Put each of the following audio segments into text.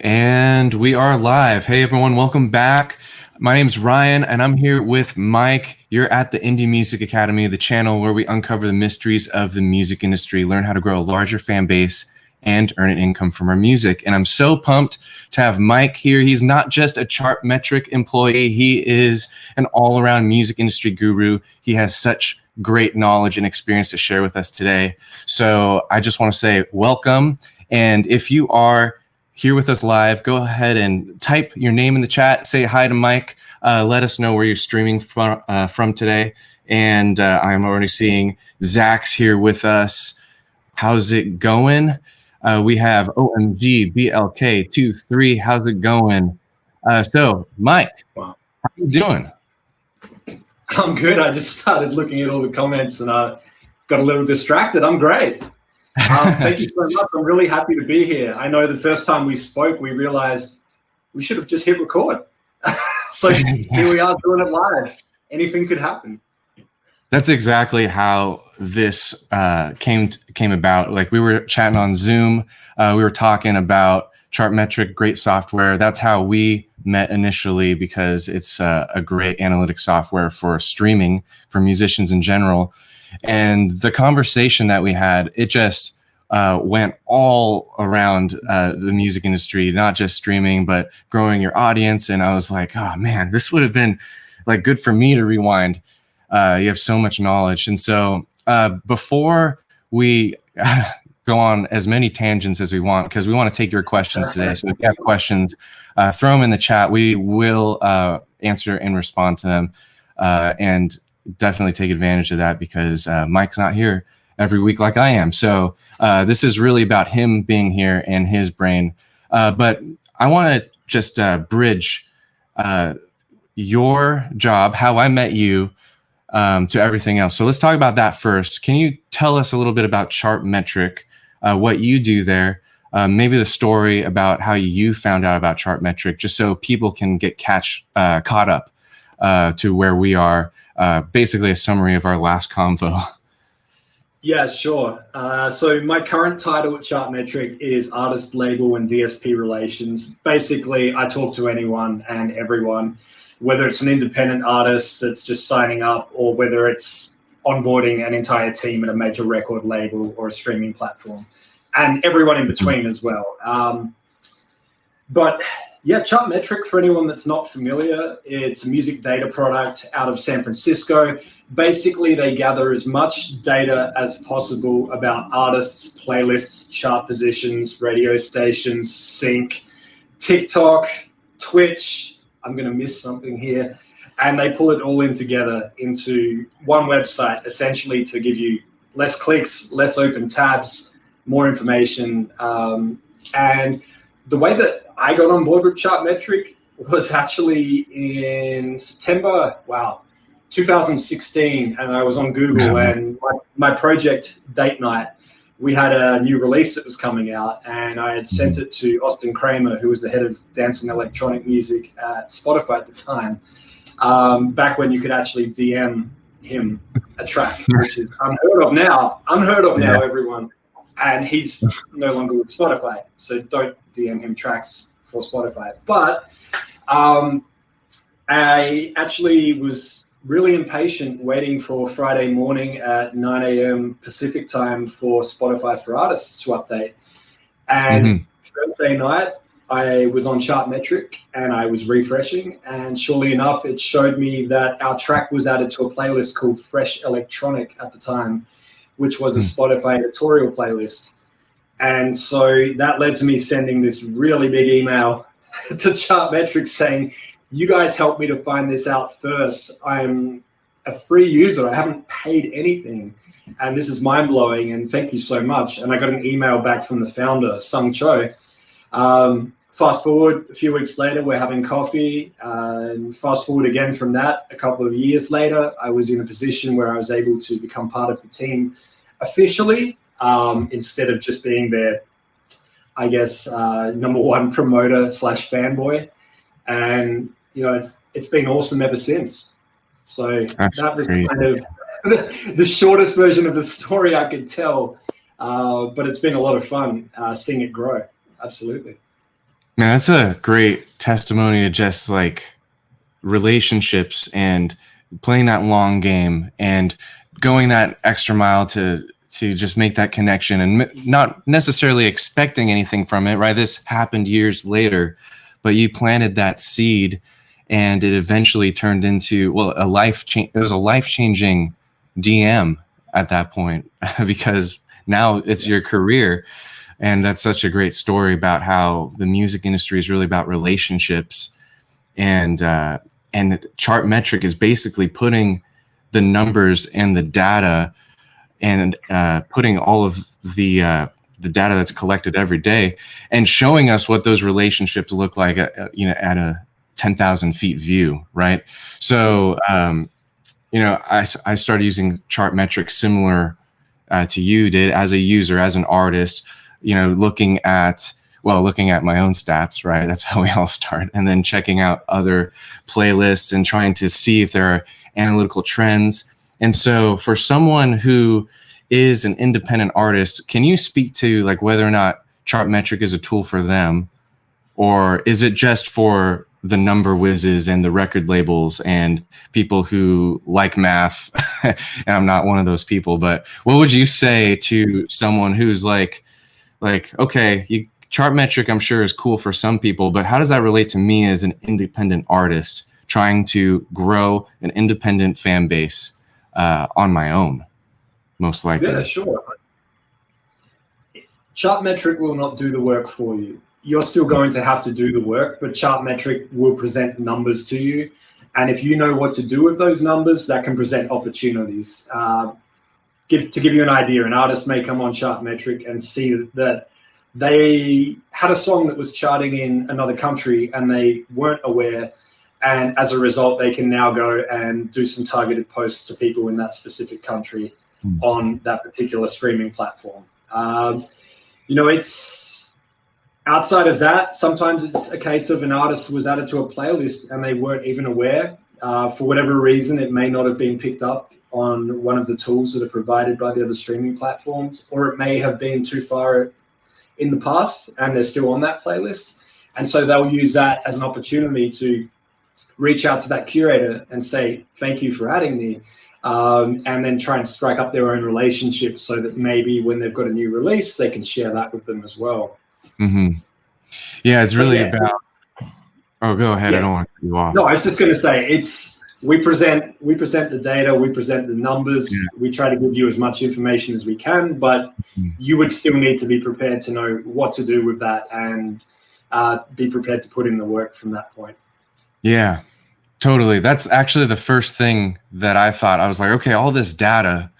And we are live. Hey, everyone, welcome back. My name's Ryan, and I'm here with Mike. You're at the Indie Music Academy, the channel where we uncover the mysteries of the music industry, learn how to grow a larger fan base, and earn an income from our music. And I'm so pumped to have Mike here. He's not just a Chartmetric employee. He is an all-around music industry guru. He has such great knowledge and experience to share with us today. So I just want to say welcome. And if you are here with us live, go ahead and type your name in the chat. Say hi to Mike. Let us know where you're streaming from today. And I'm already seeing Zach's here with us. How's it going? We have OMG BLK23. How's it going? So, Mike, wow. How you doing? I'm good. I just started looking at all the comments and I got a little distracted. I'm great. Thank you so much. I'm really happy to be here. I know the first time we spoke, we realized we should have just hit record. So here we are doing it live. Anything could happen. That's exactly how this came about. Like, we were chatting on Zoom. We were talking about Chartmetric, great software. That's how we met initially, because it's a great analytic software for streaming for musicians in general. And the conversation that we had, it just went all around the music industry, not just streaming, but growing your audience. And I was like, oh man, this would have been like good for me to rewind. You have so much knowledge. And so before we go on as many tangents as we want, because we want to take your questions today. So if you have questions, throw them in the chat. We will answer and respond to them. And definitely take advantage of that, because Mike's not here every week like I am. So this is really about him being here and his brain. But I want to just bridge your job, how I met you, to everything else. So let's talk about that first. Can you tell us a little bit about Chartmetric, what you do there, maybe the story about how you found out about Chartmetric, just so people can get caught up to where we are. Basically a summary of our last convo. Yeah, sure. So my current title at Chartmetric is Artist, Label, and DSP Relations. Basically, I talk to anyone and everyone, whether it's an independent artist that's just signing up, or whether it's onboarding an entire team at a major record label or a streaming platform, and everyone in between as well. But yeah, Chartmetric, for anyone that's not familiar, it's a music data product out of San Francisco. Basically, they gather as much data as possible about artists, playlists, chart positions, radio stations, sync, TikTok, Twitch. I'm going to miss something here. And they pull it all in together into one website, essentially to give you less clicks, less open tabs, more information. And the way that I got on board with Chartmetric was actually in September, 2016, and I was on Google, and my project Date Night, we had a new release that was coming out, and I had sent it to Austin Kramer, who was the head of dance and electronic music at Spotify at the time, back when you could actually DM him a track, which is unheard of now, everyone. And he's no longer with Spotify, so don't DM him tracks for Spotify. But I actually was really impatient waiting for Friday morning at 9 a.m. Pacific time for Spotify for Artists to update. And Thursday night, I was on Chartmetric and I was refreshing. And surely enough, it showed me that our track was added to a playlist called Fresh Electronic at the time, which was a Spotify editorial playlist. And so that led to me sending this really big email to Chartmetric saying, you guys helped me to find this out first. I'm a free user. I haven't paid anything. And this is mind-blowing, and thank you so much. And I got an email back from the founder, Sung Cho. Fast forward a few weeks later, we're having coffee. And fast forward again from that, a couple of years later, I was in a position where I was able to become part of the team officially, instead of just being their, I guess, number one promoter / fanboy. And, you know, it's been awesome ever since. So that was kind of the shortest version of the story I could tell. But it's been a lot of fun seeing it grow. Absolutely. Man, that's a great testimony to just like relationships and playing that long game and going that extra mile to just make that connection and not necessarily expecting anything from it, right? This happened years later, but you planted that seed and it eventually turned into, well, it was a life-changing DM at that point because now it's your career. And that's such a great story about how the music industry is really about relationships. And Chartmetric is basically putting the numbers and the data and putting all of the data that's collected every day and showing us what those relationships look like at a 10,000 feet view, right? So, I started using Chartmetric similar to you did as a user, as an artist, looking at my own stats, right? That's how we all start. And then checking out other playlists and trying to see if there are analytical trends. And so for someone who is an independent artist, can you speak to like whether or not Chartmetric is a tool for them, or is it just for the number whizzes and the record labels and people who like math? And I'm not one of those people, but what would you say to someone who's like, okay, Chartmetric, I'm sure, is cool for some people, but how does that relate to me as an independent artist trying to grow an independent fan base on my own, most likely? Yeah, sure. Chartmetric will not do the work for you. You're still going to have to do the work, but Chartmetric will present numbers to you. And if you know what to do with those numbers, that can present opportunities. To give you an idea, an artist may come on Chartmetric and see that they had a song that was charting in another country and they weren't aware. And as a result, they can now go and do some targeted posts to people in that specific country on that particular streaming platform. It's outside of that. Sometimes it's a case of an artist was added to a playlist and they weren't even aware. For whatever reason, it may not have been picked up on one of the tools that are provided by the other streaming platforms, or it may have been too far in the past and they're still on that playlist. And so they'll use that as an opportunity to reach out to that curator and say, thank you for adding me. And then try and strike up their own relationship so that maybe when they've got a new release, they can share that with them as well. Mm-hmm. Yeah, it's really about... Oh, go ahead. Yeah. I don't want to cut you off. No, I was just going to say, we present the data, we present the numbers, we try to give you as much information as we can, but you would still need to be prepared to know what to do with that and be prepared to put in the work from that point. Yeah, totally. That's actually the first thing that I thought. I was like, okay, all this data,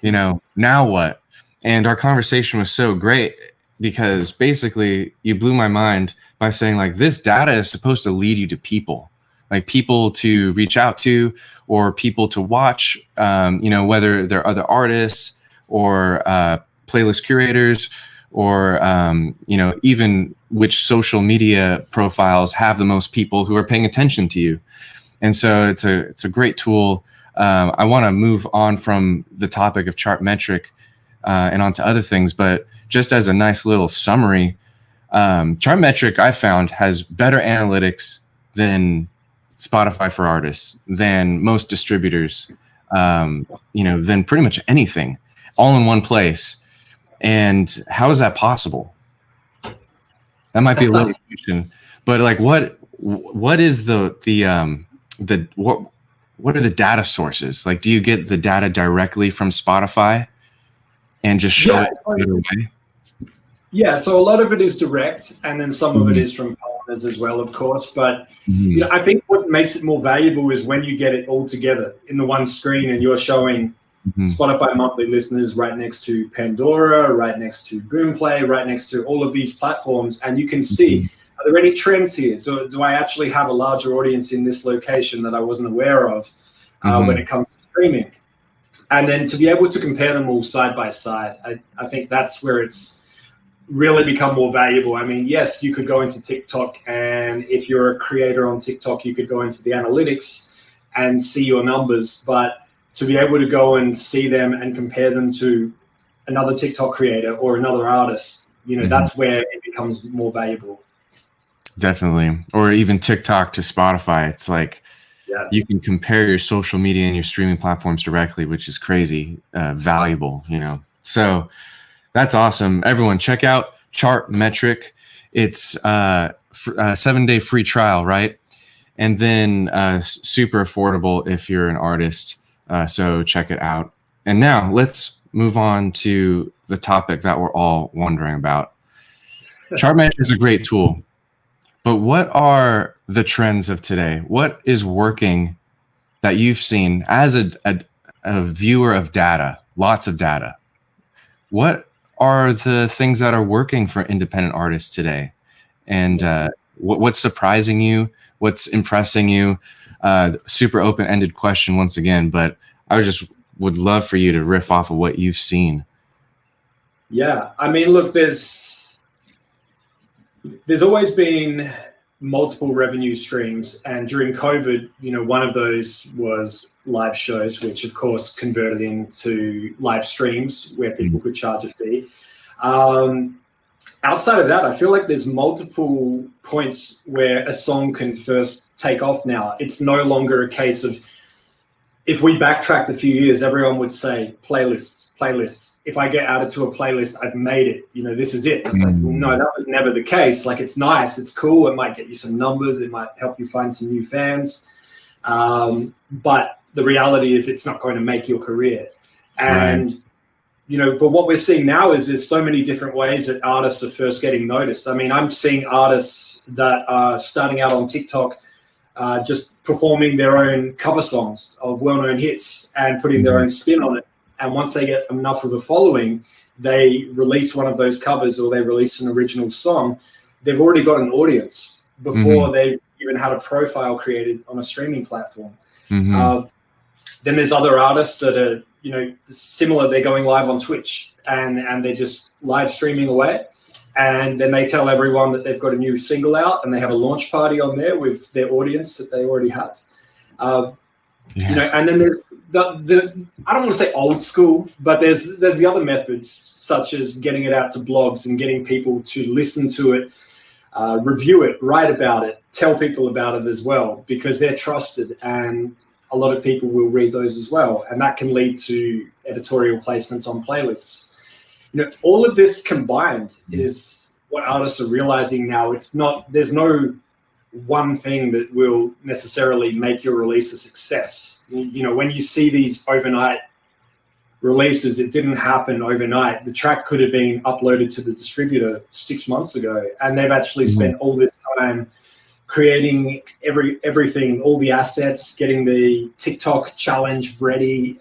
now what? And our conversation was so great because basically you blew my mind by saying like, this data is supposed to lead you to people. Like people to reach out to or people to watch, whether they're other artists or playlist curators or, even which social media profiles have the most people who are paying attention to you. And so it's a great tool. I want to move on from the topic of Chartmetric and onto other things, but just as a nice little summary, Chartmetric I found has better analytics than Spotify for artists, than most distributors, than pretty much anything, all in one place. And how is that possible? That might be a little question, but like, what is what are the data sources? Like, do you get the data directly from Spotify and just show it right away? Yeah, so a lot of it is direct, and then some of it is from partners as well, of course. But I think what makes it more valuable is when you get it all together in the one screen, and you're showing Spotify monthly listeners right next to Pandora, right next to Boomplay, right next to all of these platforms, and you can see, are there any trends here? Do I actually have a larger audience in this location that I wasn't aware of when it comes to streaming? And then to be able to compare them all side by side, I think that's where it's really become more valuable. I mean, yes, you could go into TikTok, and if you're a creator on TikTok, you could go into the analytics and see your numbers, but to be able to go and see them and compare them to another TikTok creator or another artist, that's where it becomes more valuable. definitely. Or even TikTok to Spotify. It's like Yeah. you can compare your social media and your streaming platforms directly, which is crazy, valuable, So that's awesome. Everyone, check out Chartmetric. It's a 7-day free trial, right? And then super affordable if you're an artist. So check it out. And now let's move on to the topic that we're all wondering about. Chartmetric is a great tool, but what are the trends of today? What is working that you've seen as a viewer of data, lots of data? What are the things that are working for independent artists today? And what's surprising you? What's impressing you? Super open-ended question once again, but I would love for you to riff off of what you've seen. Yeah, I mean, look, there's always been multiple revenue streams, and during COVID, one of those was live shows, which of course converted into live streams where people could charge a fee. Outside of that, I feel like there's multiple points where a song can first take off now. It's no longer a case of, if we backtracked a few years, everyone would say playlists. If I get added to a playlist, I've made it. This is it. It's like, well, no, that was never the case. Like, it's nice, it's cool, it might get you some numbers, it might help you find some new fans. But the reality is it's not going to make your career. And right. But what we're seeing now is there's so many different ways that artists are first getting noticed. I mean, I'm seeing artists that are starting out on TikTok just performing their own cover songs of well-known hits and putting their own spin on it. And once they get enough of a following, they release one of those covers or they release an original song. They've already got an audience before they've even had a profile created on a streaming platform. Then there's other artists that are, similar. They're going live on Twitch and they're just live streaming away. And then they tell everyone that they've got a new single out and they have a launch party on there with their audience that they already have. And then there's the I don't want to say old school, but there's the other methods, such as getting it out to blogs and getting people to listen to it, review it, write about it, tell people about it as well, because they're trusted and a lot of people will read those as well. And that can lead to editorial placements on playlists. All of this combined is what artists are realizing now. There's no one thing that will necessarily make your release a success. When you see these overnight releases, it didn't happen overnight. The track could have been uploaded to the distributor 6 months ago, and they've actually spent all this time creating everything, all the assets, getting the TikTok challenge ready,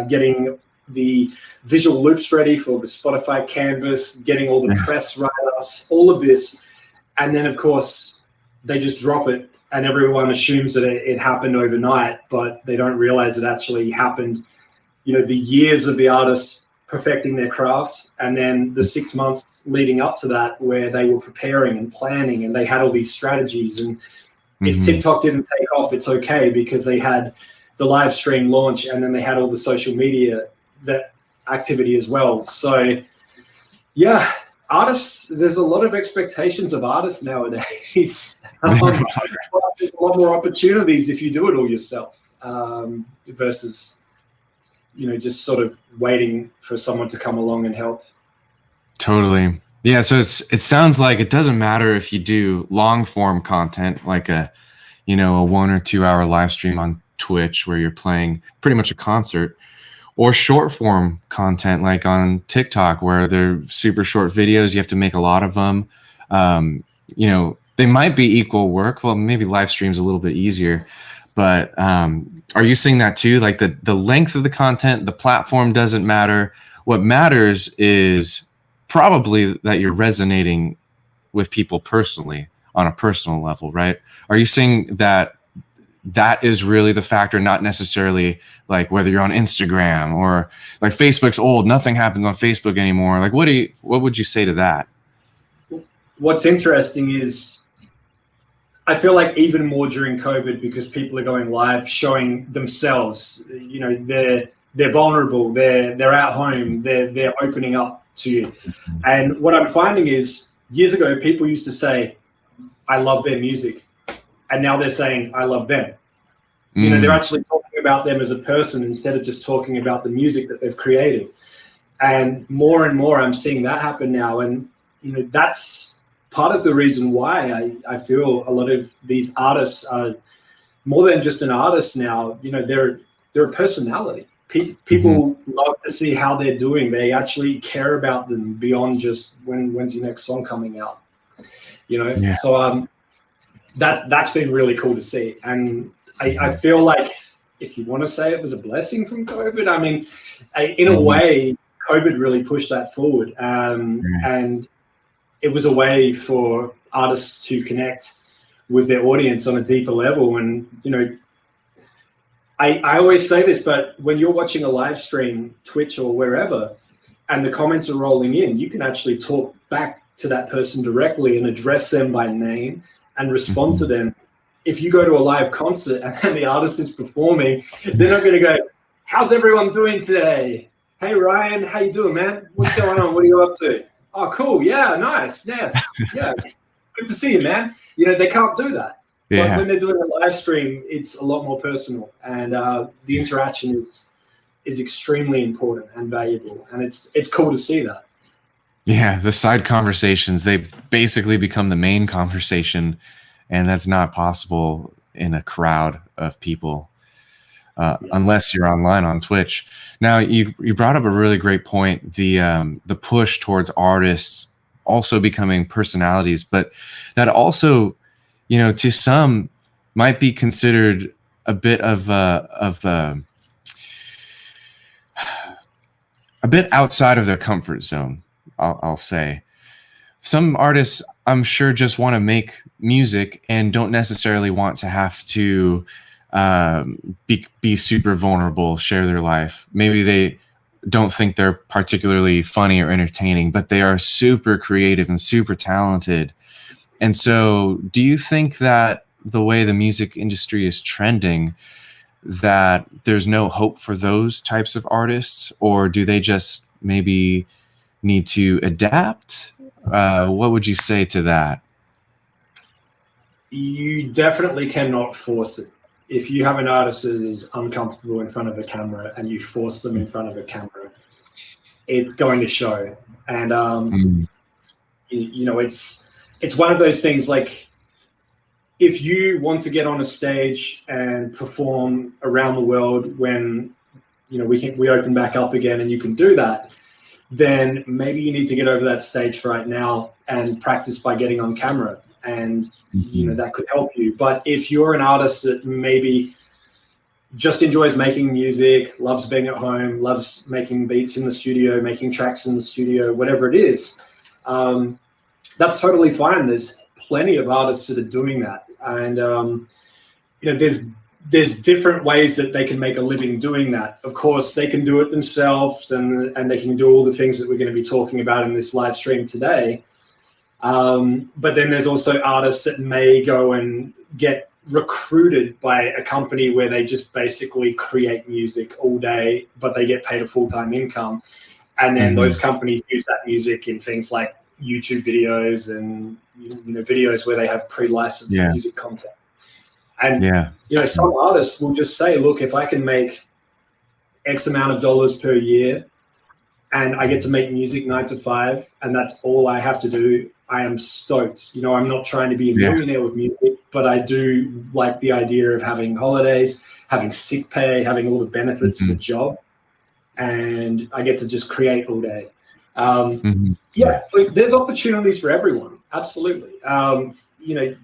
getting the visual loops ready for the Spotify canvas, getting all the press write-ups, all of this. And then, of course, they just drop it and everyone assumes that it happened overnight, but they don't realize it actually happened, the years of the artist perfecting their craft, and then the 6 months leading up to that where they were preparing and planning and they had all these strategies. And if TikTok didn't take off, it's okay, because they had the live stream launch and then they had all the social media that activity as well. So yeah, artists, there's a lot of expectations of artists nowadays. There's a lot more opportunities if you do it all yourself, versus just sort of waiting for someone to come along and help. Totally. Yeah. So it sounds like it doesn't matter if you do long form content, like a 1 or 2 hour live stream on Twitch where you're playing pretty much a concert, or short form content like on TikTok where they're super short videos. You have to make a lot of them. They might be equal work. Well, maybe live stream's a little bit easier, but are you seeing that too? Like the length of the content, the platform doesn't matter. What matters is probably that you're resonating with people personally on a personal level, right? Are you seeing that is really the factor, not necessarily like whether you're on Instagram or like Facebook's old, nothing happens on Facebook anymore. Like what would you say to that? What's interesting is I feel like even more during COVID, because people are going live, showing themselves, they're vulnerable, they're at home, they're opening up to you. And what I'm finding is, years ago, people used to say, I love their music. And now they're saying, I love them. You know, they're actually talking about them as a person instead of just talking about the music that they've created. And more I'm seeing that happen now. And, you know, that's part of the reason why I feel a lot of these artists are more than just an artist now. You know, they're a personality. People love to see how they're doing. They actually care about them beyond just when's your next song coming out. You know, so that's been really cool to see. And I feel like, if you want to say it was a blessing from COVID, I mean, in a way, COVID really pushed that forward. And it was a way for artists to connect with their audience on a deeper level. And, you know, I always say this, but when you're watching a live stream, Twitch or wherever, and the comments are rolling in, you can actually talk back to that person directly and address them by name and respond to them. If you go to a live concert and the artist is performing, they're not going to go, how's everyone doing today? Hey, Ryan, how you doing, man? What's going on? What are you up to? Oh, cool. Yeah, nice. Yes. Yeah. Good to see you, man. You know, they can't do that. Yeah. But when they're doing a live stream, it's a lot more personal. And the interaction is extremely important and valuable. And it's cool to see that. Yeah, the side conversations, they basically become the main conversation, and that's not possible in a crowd of people unless you're online on Twitch. Now, you brought up a really great point, the push towards artists also becoming personalities, but that also, you know, to some might be considered a bit of a bit outside of their comfort zone. I'll say some artists, I'm sure, just want to make music and don't necessarily want to have to be super vulnerable, share their life. Maybe they don't think they're particularly funny or entertaining, but they are super creative and super talented. And so do you think that the way the music industry is trending, that there's no hope for those types of artists, or do they just maybe need to adapt? What would you say to that? You definitely cannot force it. If you have an artist that is uncomfortable in front of a camera and you force them in front of a camera, it's going to show. And you know, it's one of those things, like, if you want to get on a stage and perform around the world when, you know, we open back up again and you can do that, then maybe you need to get over that stage right now and practice by getting on camera. And, you know, that could help you. But if you're an artist that maybe just enjoys making music, loves being at home, loves making beats in the studio, making tracks in the studio, whatever it is, that's totally fine. There's plenty of artists that are doing that. And, you know, there's different ways that they can make a living doing that. Of course, they can do it themselves, and they can do all the things that we're going to be talking about in this live stream today. But then there's also artists that may go and get recruited by a company where they just basically create music all day, but they get paid a full-time income. And then those companies use that music in things like YouTube videos and, you know, videos where they have pre-licensed music content. And, you know, some artists will just say, look, if I can make X amount of dollars per year and I get to make music 9 to 5, and that's all I have to do, I am stoked. You know, I'm not trying to be a millionaire with music, but I do like the idea of having holidays, having sick pay, having all the benefits of a job, and I get to just create all day. Yeah, so there's opportunities for everyone. Absolutely. You know,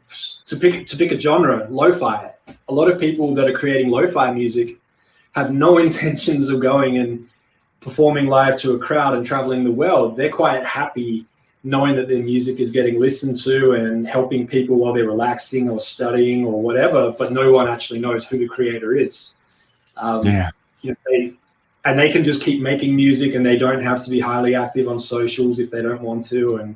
to pick a genre, lo-fi. A lot of people that are creating lo-fi music have no intentions of going and performing live to a crowd and traveling the world. They're quite happy knowing that their music is getting listened to and helping people while they're relaxing or studying or whatever, but no one actually knows who the creator is. You know, they can just keep making music, and they don't have to be highly active on socials if they don't want to, and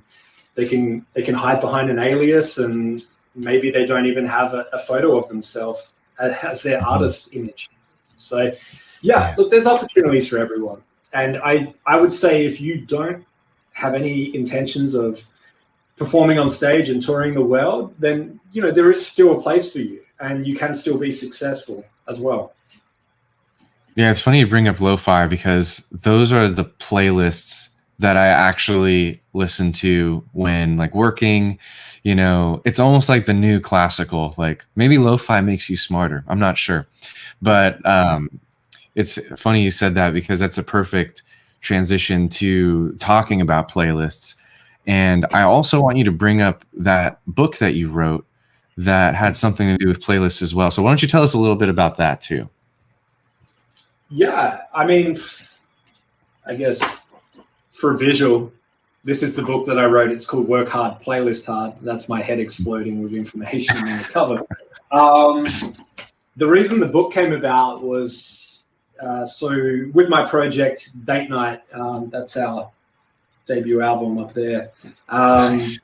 they can hide behind an alias, and maybe they don't even have a photo of themselves as their artist image. So look, there's opportunities for everyone. And I would say, if you don't have any intentions of performing on stage and touring the world, then, you know, there is still a place for you and you can still be successful as well. Yeah, it's funny you bring up lo-fi because those are the playlists that I actually listen to when like working. You know, it's almost like the new classical. Like maybe lo-fi makes you smarter. I'm not sure. But it's funny you said that because that's a perfect transition to talking about playlists. And I also want you to bring up that book that you wrote that had something to do with playlists as well. So why don't you tell us a little bit about that too? Yeah, I mean, I guess for visual, this is the book that I wrote. It's called Work Hard, Playlist Hard. That's my head exploding with information on the cover. The reason the book came about was, so with my project, Date Night, that's our debut album up there. Nice.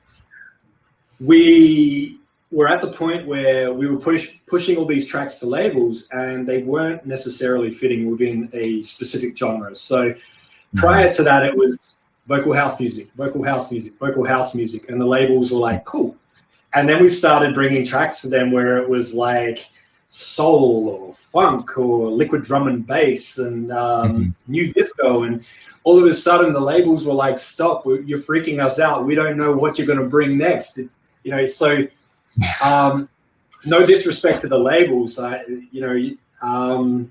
We were at the point where we were pushing all these tracks to labels and they weren't necessarily fitting within a specific genre. So prior to that, it was vocal house music, vocal house music, vocal house music. And the labels were like, cool. And then we started bringing tracks to them where it was like soul or funk or liquid drum and bass and new disco. And all of a sudden the labels were like, stop, you're freaking us out. We don't know what you're going to bring next. You know, so no disrespect to the labels, you know,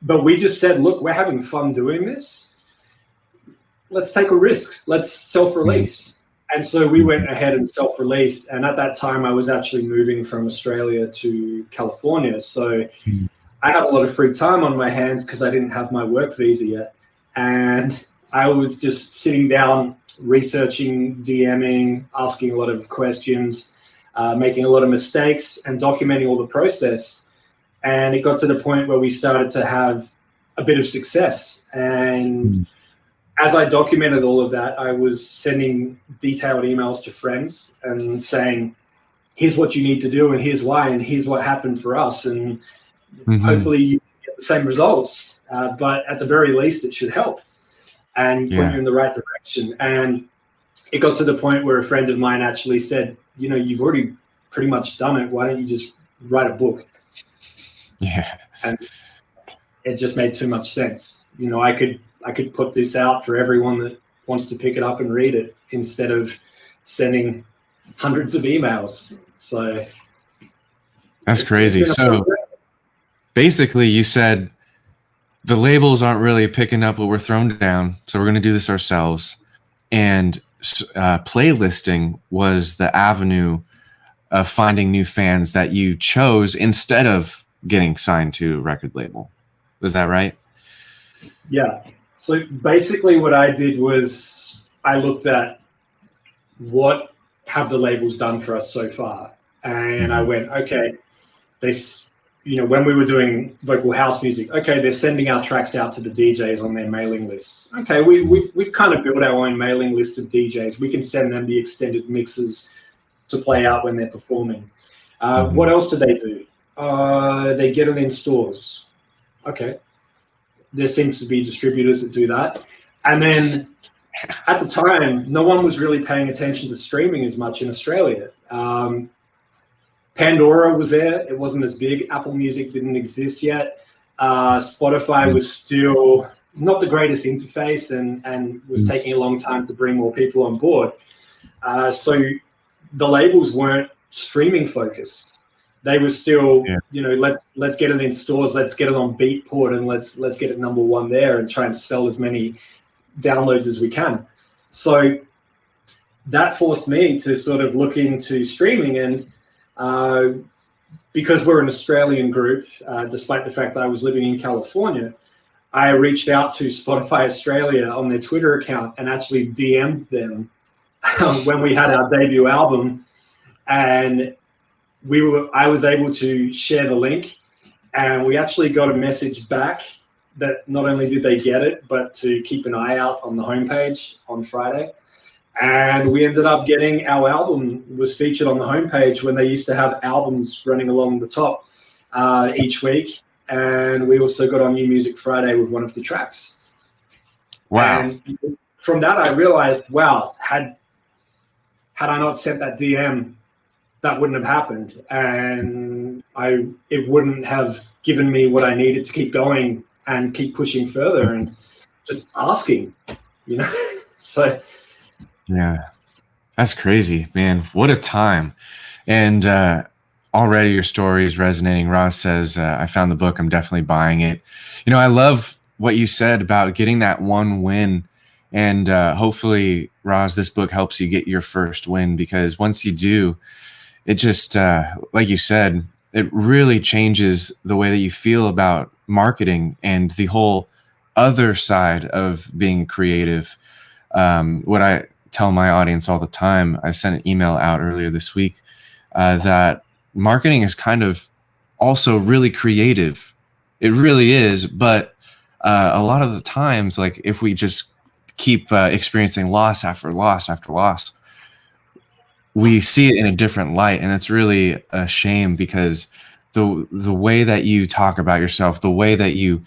but we just said, look, we're having fun doing this. Let's take a risk. Let's self-release. And so we went ahead and self-released. And at that time, I was actually moving from Australia to California. So I had a lot of free time on my hands because I didn't have my work visa yet. And I was just sitting down, researching, DMing, asking a lot of questions, making a lot of mistakes and documenting all the process. And it got to the point where we started to have a bit of success. And as I documented all of that, I was sending detailed emails to friends and saying, here's what you need to do and here's why and here's what happened for us. And hopefully you get the same results, but at the very least it should help and point you in the right direction. And it got to the point where a friend of mine actually said, you know, you've already pretty much done it. Why don't you just write a book? Yeah. And it just made too much sense. You know, I could put this out for everyone that wants to pick it up and read it instead of sending hundreds of emails. So that's crazy. So basically you said the labels aren't really picking up what we're throwing down. So we're going to do this ourselves. And playlisting was the avenue of finding new fans that you chose instead of getting signed to a record label. Was that right? Yeah. So basically what I did was I looked at what have the labels done for us so far. And I went, okay, you know, when we were doing vocal house music, okay, they're sending our tracks out to the DJs on their mailing list. Okay, we've kind of built our own mailing list of DJs. We can send them the extended mixes to play out when they're performing. What else do they do? They get it in stores. Okay. There seems to be distributors that do that. And then at the time, no one was really paying attention to streaming as much in Australia. Pandora was there. It wasn't as big. Apple Music didn't exist yet. Spotify was still not the greatest interface and was taking a long time to bring more people on board. So the labels weren't streaming focused. They were still, you know, let's get it in stores, let's get it on Beatport, and let's get it number one there and try and sell as many downloads as we can. So that forced me to sort of look into streaming, and because we're an Australian group, despite the fact that I was living in California, I reached out to Spotify Australia on their Twitter account and actually DM'd them when we had our debut album, and I was able to share the link, and we actually got a message back that not only did they get it, but to keep an eye out on the homepage on Friday. And we ended up getting our album was featured on the homepage when they used to have albums running along the top each week. And we also got on New Music Friday with one of the tracks. Wow. And from that, I realized, wow, had had I not sent that DM, that wouldn't have happened, and it wouldn't have given me what I needed to keep going and keep pushing further and just asking, So Yeah, that's crazy, man. What a time. And already your story is resonating. Ross says, I found the book. I'm definitely buying it. I love what you said about getting that one win. And hopefully, Roz, this book helps you get your first win, because once you do, it just, like you said, it really changes the way that you feel about marketing and the whole other side of being creative. What I tell my audience all the time, I sent an email out earlier this week that marketing is kind of also really creative. It really is. But a lot of the times, like if we just keep experiencing loss after loss after loss, we see it in a different light. And it's really a shame, because the way that you talk about yourself, the way that you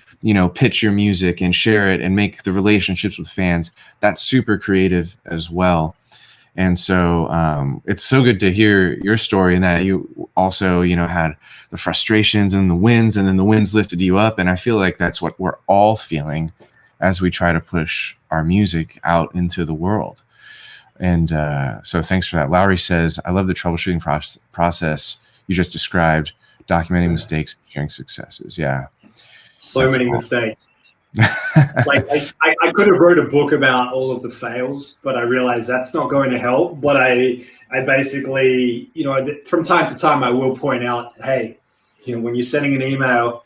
pitch your music and share it and make the relationships with fans, that's super creative as well. And so it's so good to hear your story, and that you also had the frustrations and the wins, and then the wins lifted you up. And I feel like that's what we're all feeling as we try to push our music out into the world. And so thanks for that. Lowry says, I love the troubleshooting process you just described, documenting mistakes and sharing successes. Yeah. So many mistakes. Like I could have wrote a book about all of the fails, but I realized that's not going to help. But I basically, from time to time, I will point out, hey, when you're sending an email,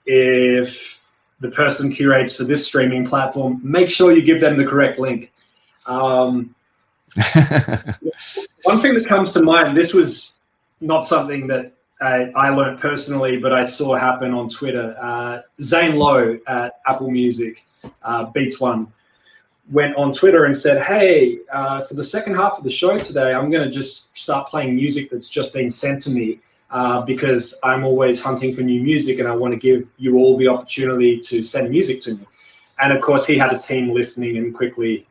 if the person curates for this streaming platform, make sure you give them the correct link. One thing that comes to mind, this was not something that I learned personally, but I saw happen on Twitter. Zane Lowe at Apple Music, Beats One, went on Twitter and said, hey, for the second half of the show today, I'm going to just start playing music that's just been sent to me, because I'm always hunting for new music and I want to give you all the opportunity to send music to me. And of course, he had a team listening and quickly,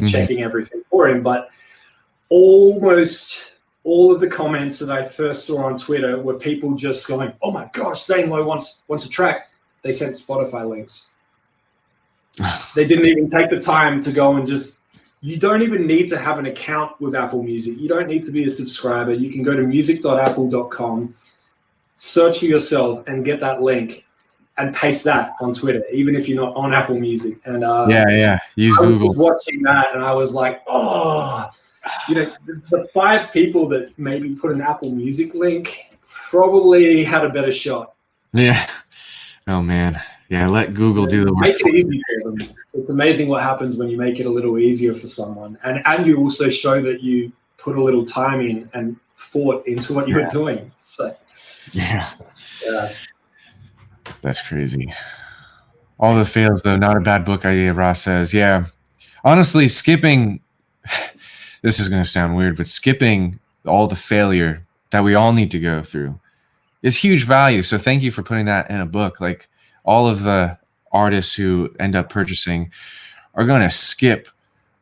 checking everything for him. But almost all of the comments that I first saw on Twitter were people just going, oh my gosh, Zane Lowe wants a track. They sent Spotify links. They didn't even take the time to go and you don't even need to have an account with Apple Music. You don't need to be a subscriber. You can go to music.apple.com, search for yourself and get that link and paste that on Twitter, even if you're not on Apple Music. And use I Google. was watching that and I was like, oh, the 5 people that maybe put an Apple Music link probably had a better shot. Yeah. Oh man. Yeah. Let Google do the work. Make it easy for them. It's amazing what happens when you make it a little easier for someone. And you also show that you put a little time in and thought into what you were doing. So, yeah. That's crazy. All the fails, though, not a bad book idea, Ross says. Yeah. Honestly, skipping, this is going to sound weird, but skipping all the failure that we all need to go through is huge value. So thank you for putting that in a book. Like, all of the artists who end up purchasing are going to skip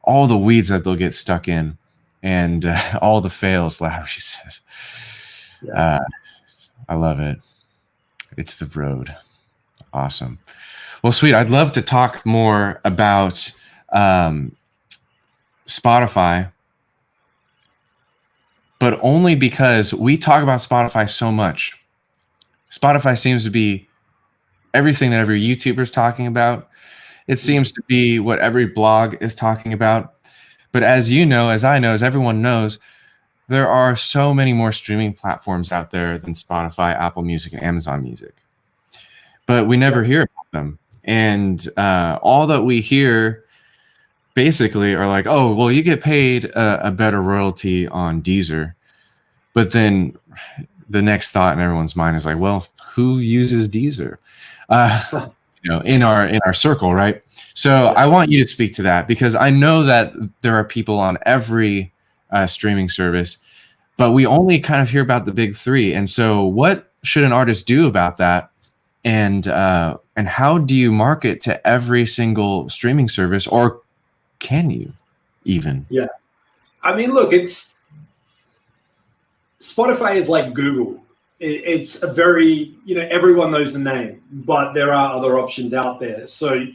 all the weeds that they'll get stuck in, and all the fails, Lowry says. I love it. It's the road. Awesome. Well, sweet. I'd love to talk more about Spotify, but only because we talk about Spotify so much. Spotify seems to be everything that every YouTuber is talking about. It seems to be what every blog is talking about. But as you know, as I know, as everyone knows, there are so many more streaming platforms out there than Spotify, Apple Music, and Amazon Music. But we never hear about them. And all that we hear basically are like, oh, well, you get paid a better royalty on Deezer. But then the next thought in everyone's mind is like, well, who uses Deezer? In our circle, right? So I want you to speak to that, because I know that there are people on every streaming service, but we only kind of hear about the big 3. And so what should an artist do about that? And how do you market to every single streaming service, or can you even? Yeah. I mean, look, Spotify is like Google. It's a very, everyone knows the name, but there are other options out there. So,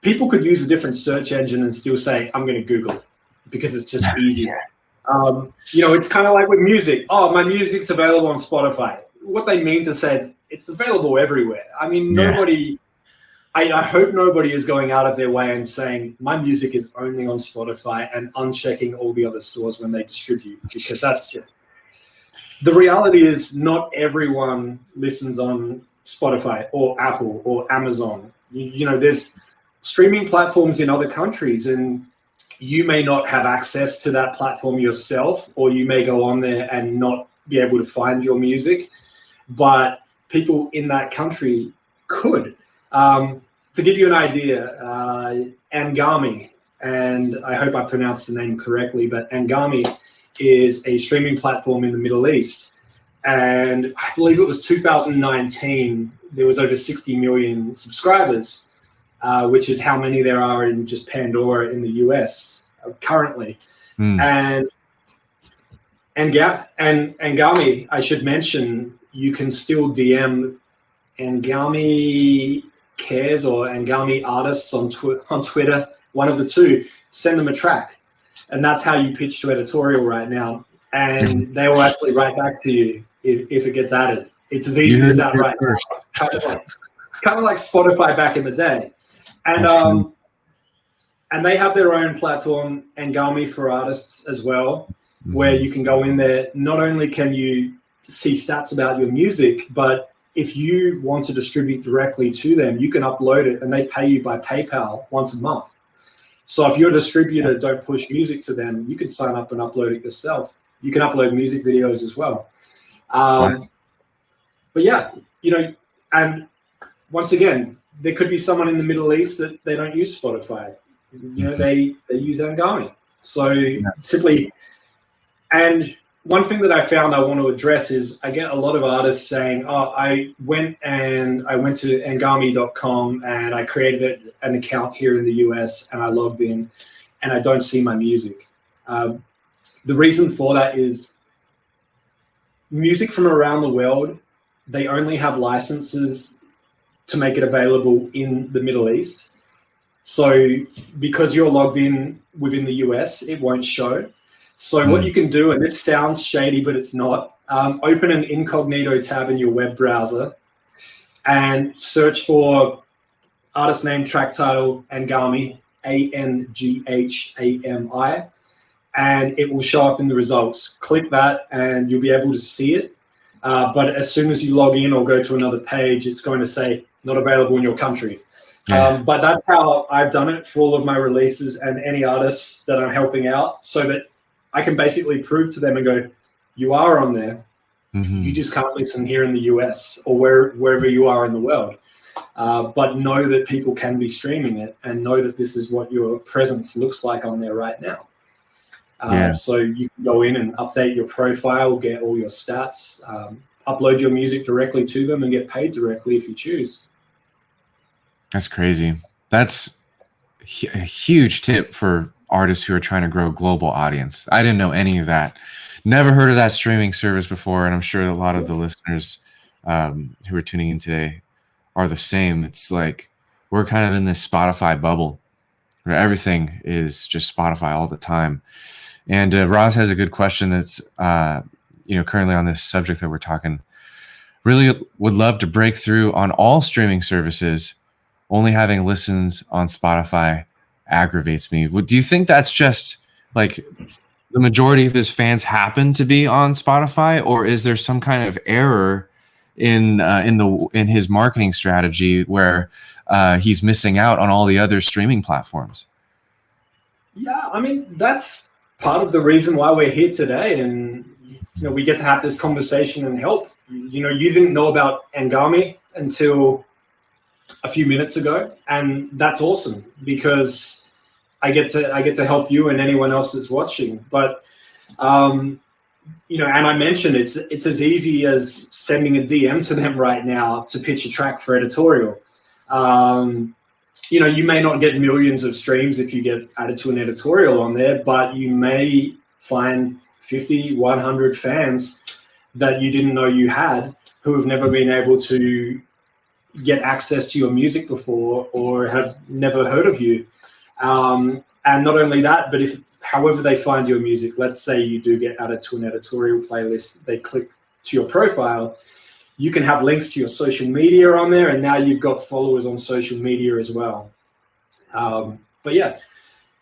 people could use a different search engine and still say, I'm going to Google, because it's just easier. It's kind of like with music. Oh, my music's available on Spotify. What they mean to say is it's available everywhere. I mean, I hope nobody is going out of their way and saying my music is only on Spotify and unchecking all the other stores when they distribute, because that's just, the reality is not everyone listens on Spotify or Apple or Amazon. There's streaming platforms in other countries, and you may not have access to that platform yourself, or you may go on there and not be able to find your music, but people in that country could. To give you an idea, Angami, and I hope I pronounced the name correctly, but Angami is a streaming platform in the Middle East. And I believe it was 2019, there was over 60 million subscribers, which is how many there are in just Pandora in the US currently. And Angami, I should mention, you can still DM Angami Cares or Angami Artists on Twitter, one of the two, send them a track. And that's how you pitch to editorial right now. And they will actually write back to you if it gets added. It's as easy as that right now. Kind of like Spotify back in the day. And they have their own platform, Angami for Artists as well, where you can go in there. Not only can you see stats about your music, but if you want to distribute directly to them, you can upload it and they pay you by PayPal once a month. So if your distributor don't push music to them, you can sign up and upload it yourself. You can upload music videos as well. But yeah, and once again, there could be someone in the Middle East that they don't use Spotify. They use Angami. So simply, and one thing that I found I want to address is I get a lot of artists saying, oh, I went to Angami.com and I created an account here in the US and I logged in and I don't see my music. The reason for that is music from around the world, they only have licenses to make it available in the Middle East. So because you're logged in within the US, it won't show. So what you can do, and this sounds shady, but it's not, open an incognito tab in your web browser and search for artist name, track title, Angami, Anghami, and it will show up in the results. Click that and you'll be able to see it. But as soon as you log in or go to another page, it's going to say not available in your country. But that's how I've done it for all of my releases and any artists that I'm helping out, so that I can basically prove to them and go, you are on there. You just can't listen here in the US or wherever you are in the world. But know that people can be streaming it and know that this is what your presence looks like on there right now. So you can go in and update your profile, get all your stats, upload your music directly to them and get paid directly if you choose. That's crazy. That's a huge tip for artists who are trying to grow a global audience. I didn't know any of that. Never heard of that streaming service before, and I'm sure a lot of the listeners who are tuning in today are the same. It's like we're kind of in this Spotify bubble where everything is just Spotify all the time. And Roz has a good question that's currently on this subject that we're talking. Really would love to break through on all streaming services. Only having listens on Spotify aggravates me. Do you think that's just like the majority of his fans happen to be on Spotify, or is there some kind of error in his marketing strategy where he's missing out on all the other streaming platforms? Yeah, I mean, that's part of the reason why we're here today, and we get to have this conversation and help. You didn't know about Angami until a few minutes ago, and that's awesome because I get to help you and anyone else that's watching. But and I mentioned it's as easy as sending a DM to them right now to pitch a track for editorial. you may not get millions of streams if you get added to an editorial on there, but you may find 50, 100 fans that you didn't know you had who have never been able to get access to your music before or have never heard of you. And not only that, but however they find your music, let's say you do get added to an editorial playlist, they click to your profile, you can have links to your social media on there, and now you've got followers on social media as well. But yeah,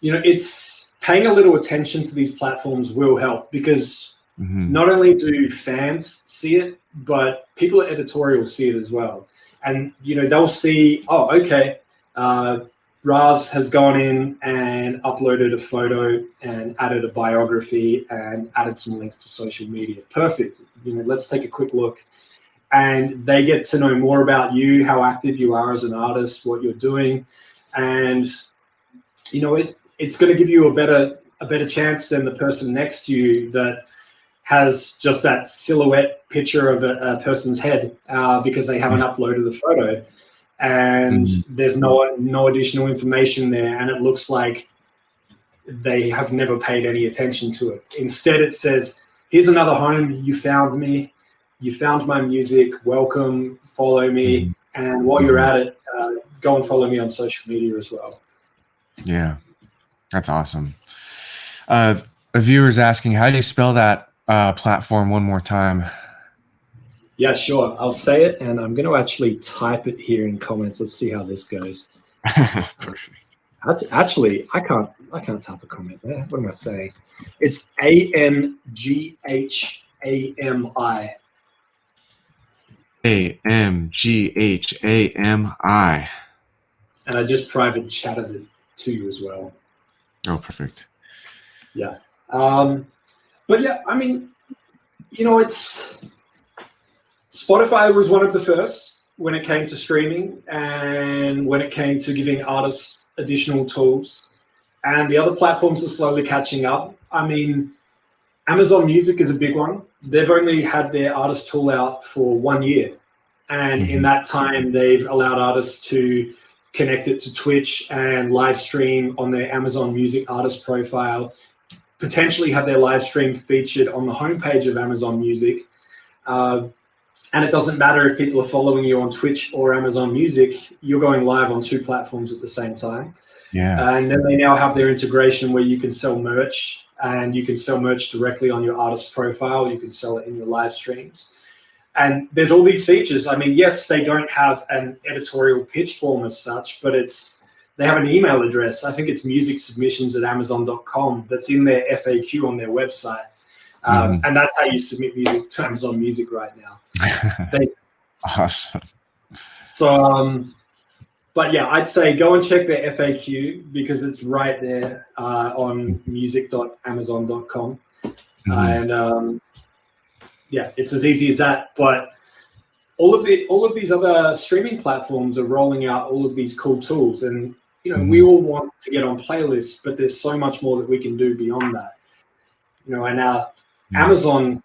it's paying a little attention to these platforms will help, because not only do fans see it, but people at editorial see it as well. And, they'll see, oh, okay, Raz has gone in and uploaded a photo and added a biography and added some links to social media. Perfect. Let's take a quick look. And they get to know more about you, how active you are as an artist, what you're doing. And, it's going to give you a better chance than the person next to you that has just that silhouette picture of a person's head because they haven't uploaded the photo. And there's no additional information there, and it looks like they have never paid any attention to it. Instead, it says, here's another home, you found me, you found my music, welcome, follow me, and while you're at it, go and follow me on social media as well. Yeah, that's awesome. A viewer's asking, how do you spell that platform one more time? Yeah, sure. I'll say it, and I'm going to actually type it here in comments. Let's see how this goes. Perfect. Actually, I can't type a comment there. What am I saying? It's ANGHAMI. AMGHAMI. And I just private chatted it to you as well. Oh, perfect. Yeah. But yeah, I mean, it's Spotify was one of the first when it came to streaming and when it came to giving artists additional tools. And the other platforms are slowly catching up. I mean, Amazon Music is a big one. They've only had their artist tool out for 1 year. And in that time, they've allowed artists to connect it to Twitch and live stream on their Amazon Music artist profile, potentially have their live stream featured on the homepage of Amazon Music. And it doesn't matter if people are following you on Twitch or Amazon Music, you're going live on two platforms at the same time. Yeah. And then they now have their integration where you can sell merch, and you can sell merch directly on your artist profile. You can sell it in your live streams. And there's all these features. I mean, yes, they don't have an editorial pitch form as such, but they have an email address. I think it's musicsubmissions@amazon.com. That's in their FAQ on their website. And that's how you submit music to Amazon Music right now. Awesome. So, but yeah, I'd say go and check their FAQ because it's right there on music.amazon.com. And yeah, it's as easy as that. But all of these other streaming platforms are rolling out all of these cool tools, and we all want to get on playlists, but there's so much more that we can do beyond that. And Amazon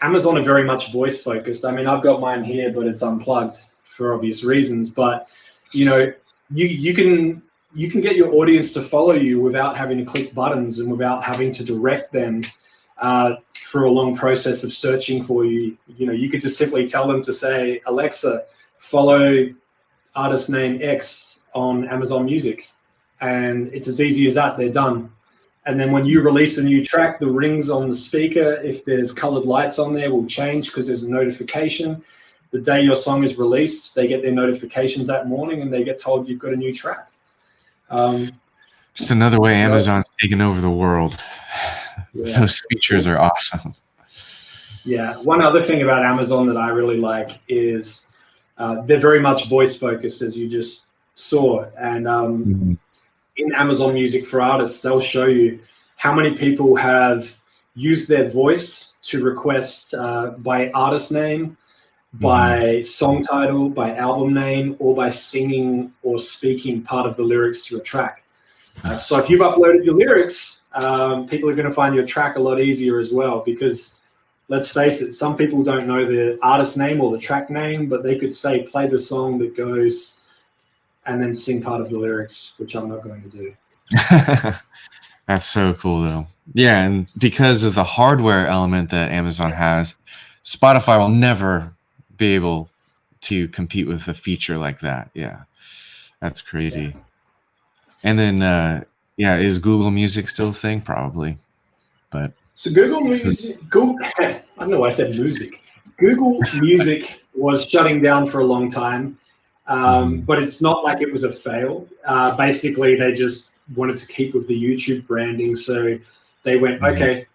are very much voice focused. I mean, I've got mine here, but it's unplugged for obvious reasons. But you can get your audience to follow you without having to click buttons and without having to direct them through a long process of searching for you. You could just simply tell them to say, Alexa, follow artist name X on Amazon Music. And it's as easy as that. They're done. And then when you release a new track, the rings on the speaker, if there's colored lights on there, will change because there's a notification. The day your song is released, they get their notifications that morning and they get told you've got a new track. Just another way Amazon's taken over the world. Yeah, those features are awesome. Yeah. One other thing about Amazon that I really like is they're very much voice focused, as you just saw. And in Amazon Music for Artists, they'll show you how many people have used their voice to request by artist name, by song title, by album name, or by singing or speaking part of the lyrics to a track. So if you've uploaded your lyrics, people are going to find your track a lot easier as well, because let's face it, some people don't know the artist name or the track name, but they could say, play the song that goes and then sing part of the lyrics, which I'm not going to do. That's so cool, though. Yeah, and because of the hardware element that Amazon has, Spotify will never be able to compete with a feature like that. Yeah, that's crazy. Yeah. And then, yeah, is Google Music still a thing? Probably, but So Google Music, I don't know why I said music. Google Music was shutting down for a long time, but it's not like it was a fail. Basically, they just wanted to keep with the YouTube branding, so they went, okay,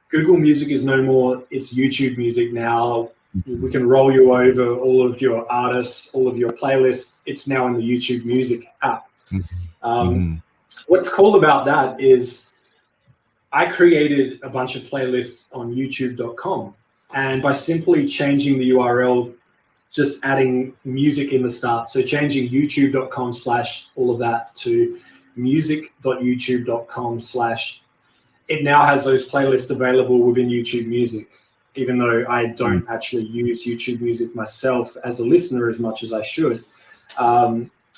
Google Music is no more, it's YouTube Music now. We can roll you over all of your artists, all of your playlists. It's now in the YouTube Music app. What's cool about that is I created a bunch of playlists on youtube.com, and by simply changing the URL, just adding music in the start, so changing youtube.com/ all of that to music.youtube.com/, it now has those playlists available within YouTube Music, even though I don't actually use YouTube Music myself as a listener as much as I should.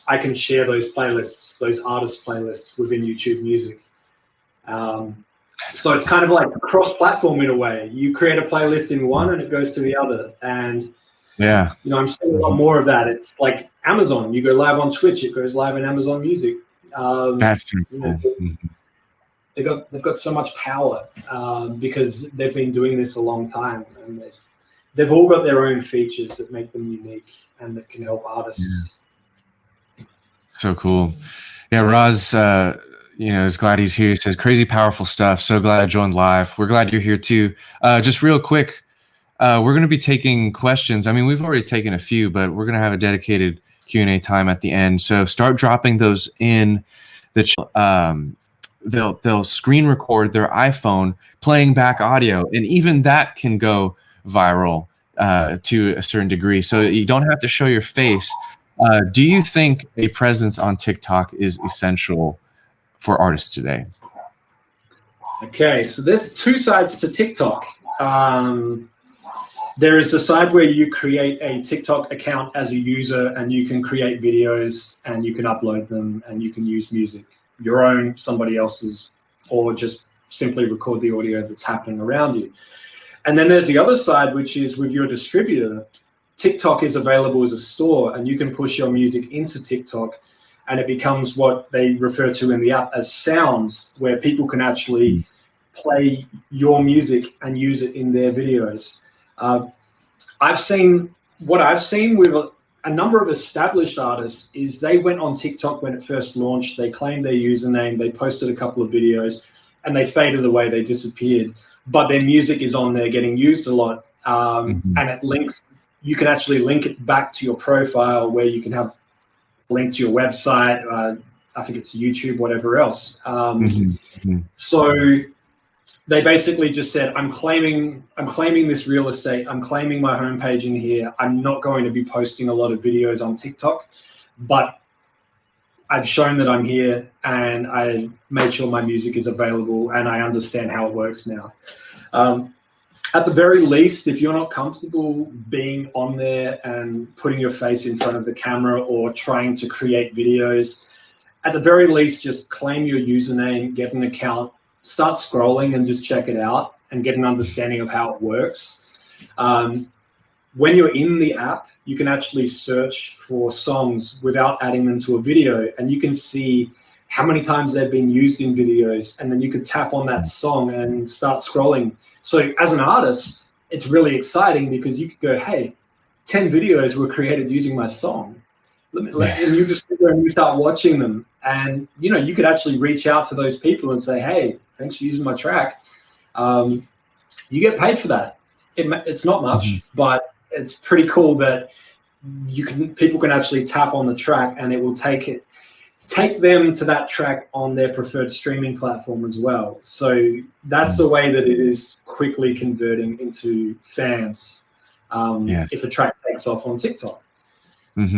I can share those playlists, those artist playlists within YouTube Music. So it's kind of like cross-platform in a way. You create a playlist in one and it goes to the other. And yeah, you know, I'm seeing a lot more of that. It's like Amazon. You go live on Twitch, it goes live in Amazon Music. That's true. You know, they've got so much power because they've been doing this a long time, and they've all got their own features that make them unique and that can help artists. So cool. Yeah, Roz, is glad he's here. He says, crazy powerful stuff. So glad I joined live. We're glad you're here too. Just real quick, we're going to be taking questions. I mean, we've already taken a few, but we're going to have a dedicated Q&A time at the end. So start dropping those in the they'll screen record their iPhone playing back audio, and even that can go viral to a certain degree. So you don't have to show your face. Do you think a presence on TikTok is essential for artists today? Okay, so there's two sides to TikTok. There is a side where you create a TikTok account as a user, and you can create videos and you can upload them and you can use music, your own, somebody else's, or just simply record the audio that's happening around you. And then there's the other side, which is with your distributor. TikTok is available as a store, and you can push your music into TikTok, and it becomes what they refer to in the app as sounds, where people can actually play your music and use it in their videos. I've seen with a number of established artists is they went on TikTok when it first launched, they claimed their username, they posted a couple of videos, and they faded away, they disappeared. But their music is on there getting used a lot, and it links. You can actually link it back to your profile, where you can have link to your website. I think it's YouTube, whatever else. So they basically just said, I'm claiming this real estate. I'm claiming my homepage in here. I'm not going to be posting a lot of videos on TikTok, but I've shown that I'm here, and I made sure my music is available, and I understand how it works now. At the very least, if you're not comfortable being on there and putting your face in front of the camera or trying to create videos, at the very least, just claim your username, get an account, start scrolling and just check it out and get an understanding of how it works. When you're in the app, you can actually search for songs without adding them to a video, and you can see how many times they've been used in videos, and then you can tap on that song and start scrolling. So as an artist, it's really exciting because you could go, hey, 10 videos were created using my song. And you just sit there and you start watching them. And, you know, you could actually reach out to those people and say, hey, thanks for using my track. You get paid for that. It's not much, but it's pretty cool that people can actually tap on the track, and it will take them to that track on their preferred streaming platform as well. So that's the way that it is quickly converting into fans if a track takes off on TikTok.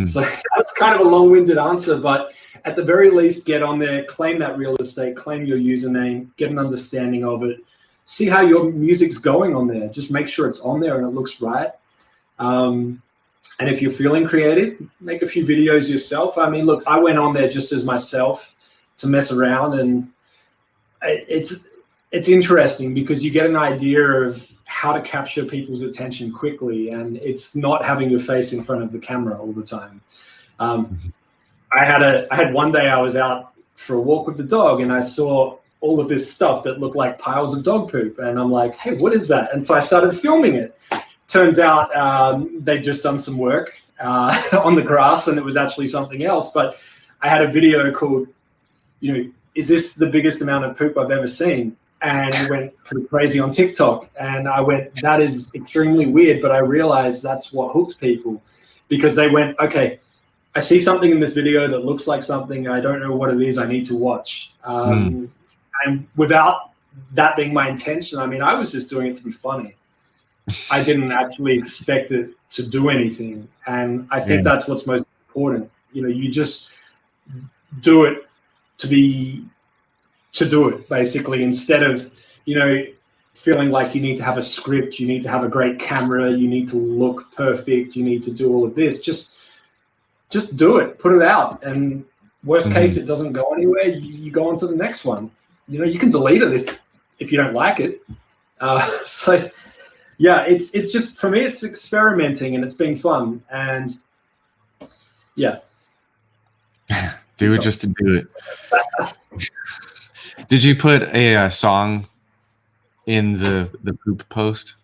So that's kind of a long-winded answer, but at the very least, get on there, claim that real estate, claim your username, get an understanding of it, see how your music's going on there. Just make sure it's on there and it looks right. And if you're feeling creative, make a few videos yourself. I mean, look, I went on there just as myself to mess around, and it's interesting because you get an idea of how to capture people's attention quickly, and it's not having your face in front of the camera all the time. I had one day I was out for a walk with the dog, and I saw all of this stuff that looked like piles of dog poop, and I'm like, hey, what is that? And so I started filming it. Turns out they'd just done some work on the grass, and it was actually something else. But I had a video called, is this the biggest amount of poop I've ever seen? And it went pretty crazy on TikTok. And I went, that is extremely weird. But I realized that's what hooked people, because they went, okay, I see something in this video that looks like something. I don't know what it is. I need to watch. And without that being my intention, I mean, I was just doing it to be funny. I didn't actually expect it to do anything. And I think that's what's most important. You just do it to do it, basically, instead of, feeling like you need to have a script, you need to have a great camera, you need to look perfect, you need to do all of this. Just do it, put it out. And worst case, it doesn't go anywhere, you go on to the next one. You can delete it if you don't like it. So yeah, it's just, for me, it's experimenting, and it's been fun. And yeah. Do it just to do it. Did you put a song in the poop post?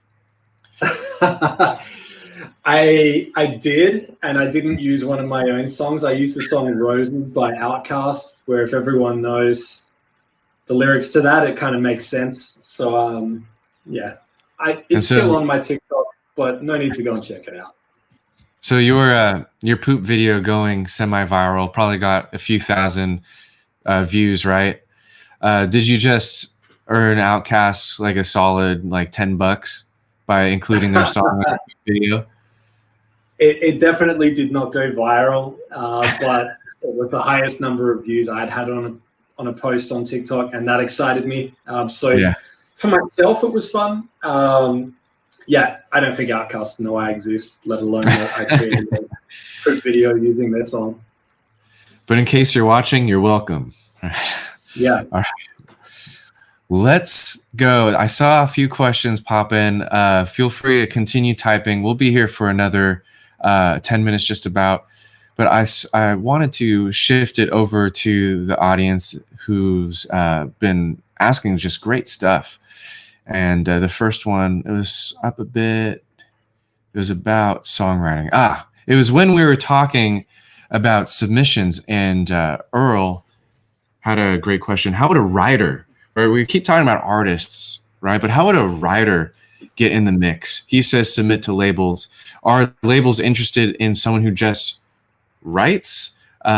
I did, and I didn't use one of my own songs. I used the song Roses by Outkast, where if everyone knows the lyrics to that, it kind of makes sense. So yeah, it's still on my TikTok, but no need to go and check it out. So your poop video going semi-viral probably got a few thousand views, right? Did you just earn Outkast like a solid like $10 by including their song in the video? It definitely did not go viral, but it was the highest number of views I'd had on a post on TikTok, and that excited me. For myself, it was fun. Yeah, I don't think Outkast know I exist, let alone that I created a quick video using their song. But in case you're watching, you're welcome. Yeah. All right. Let's go. I saw a few questions pop in. Feel free to continue typing. We'll be here for another 10 minutes just about. But I wanted to shift it over to the audience who's been asking just great stuff. And the first one, it was up a bit. It was about songwriting. It was when we were talking about submissions, and Earl had a great question. How would a writer, right? We keep talking about artists, right? But how would a writer get in the mix? He says submit to labels. Are labels interested in someone who just writes? What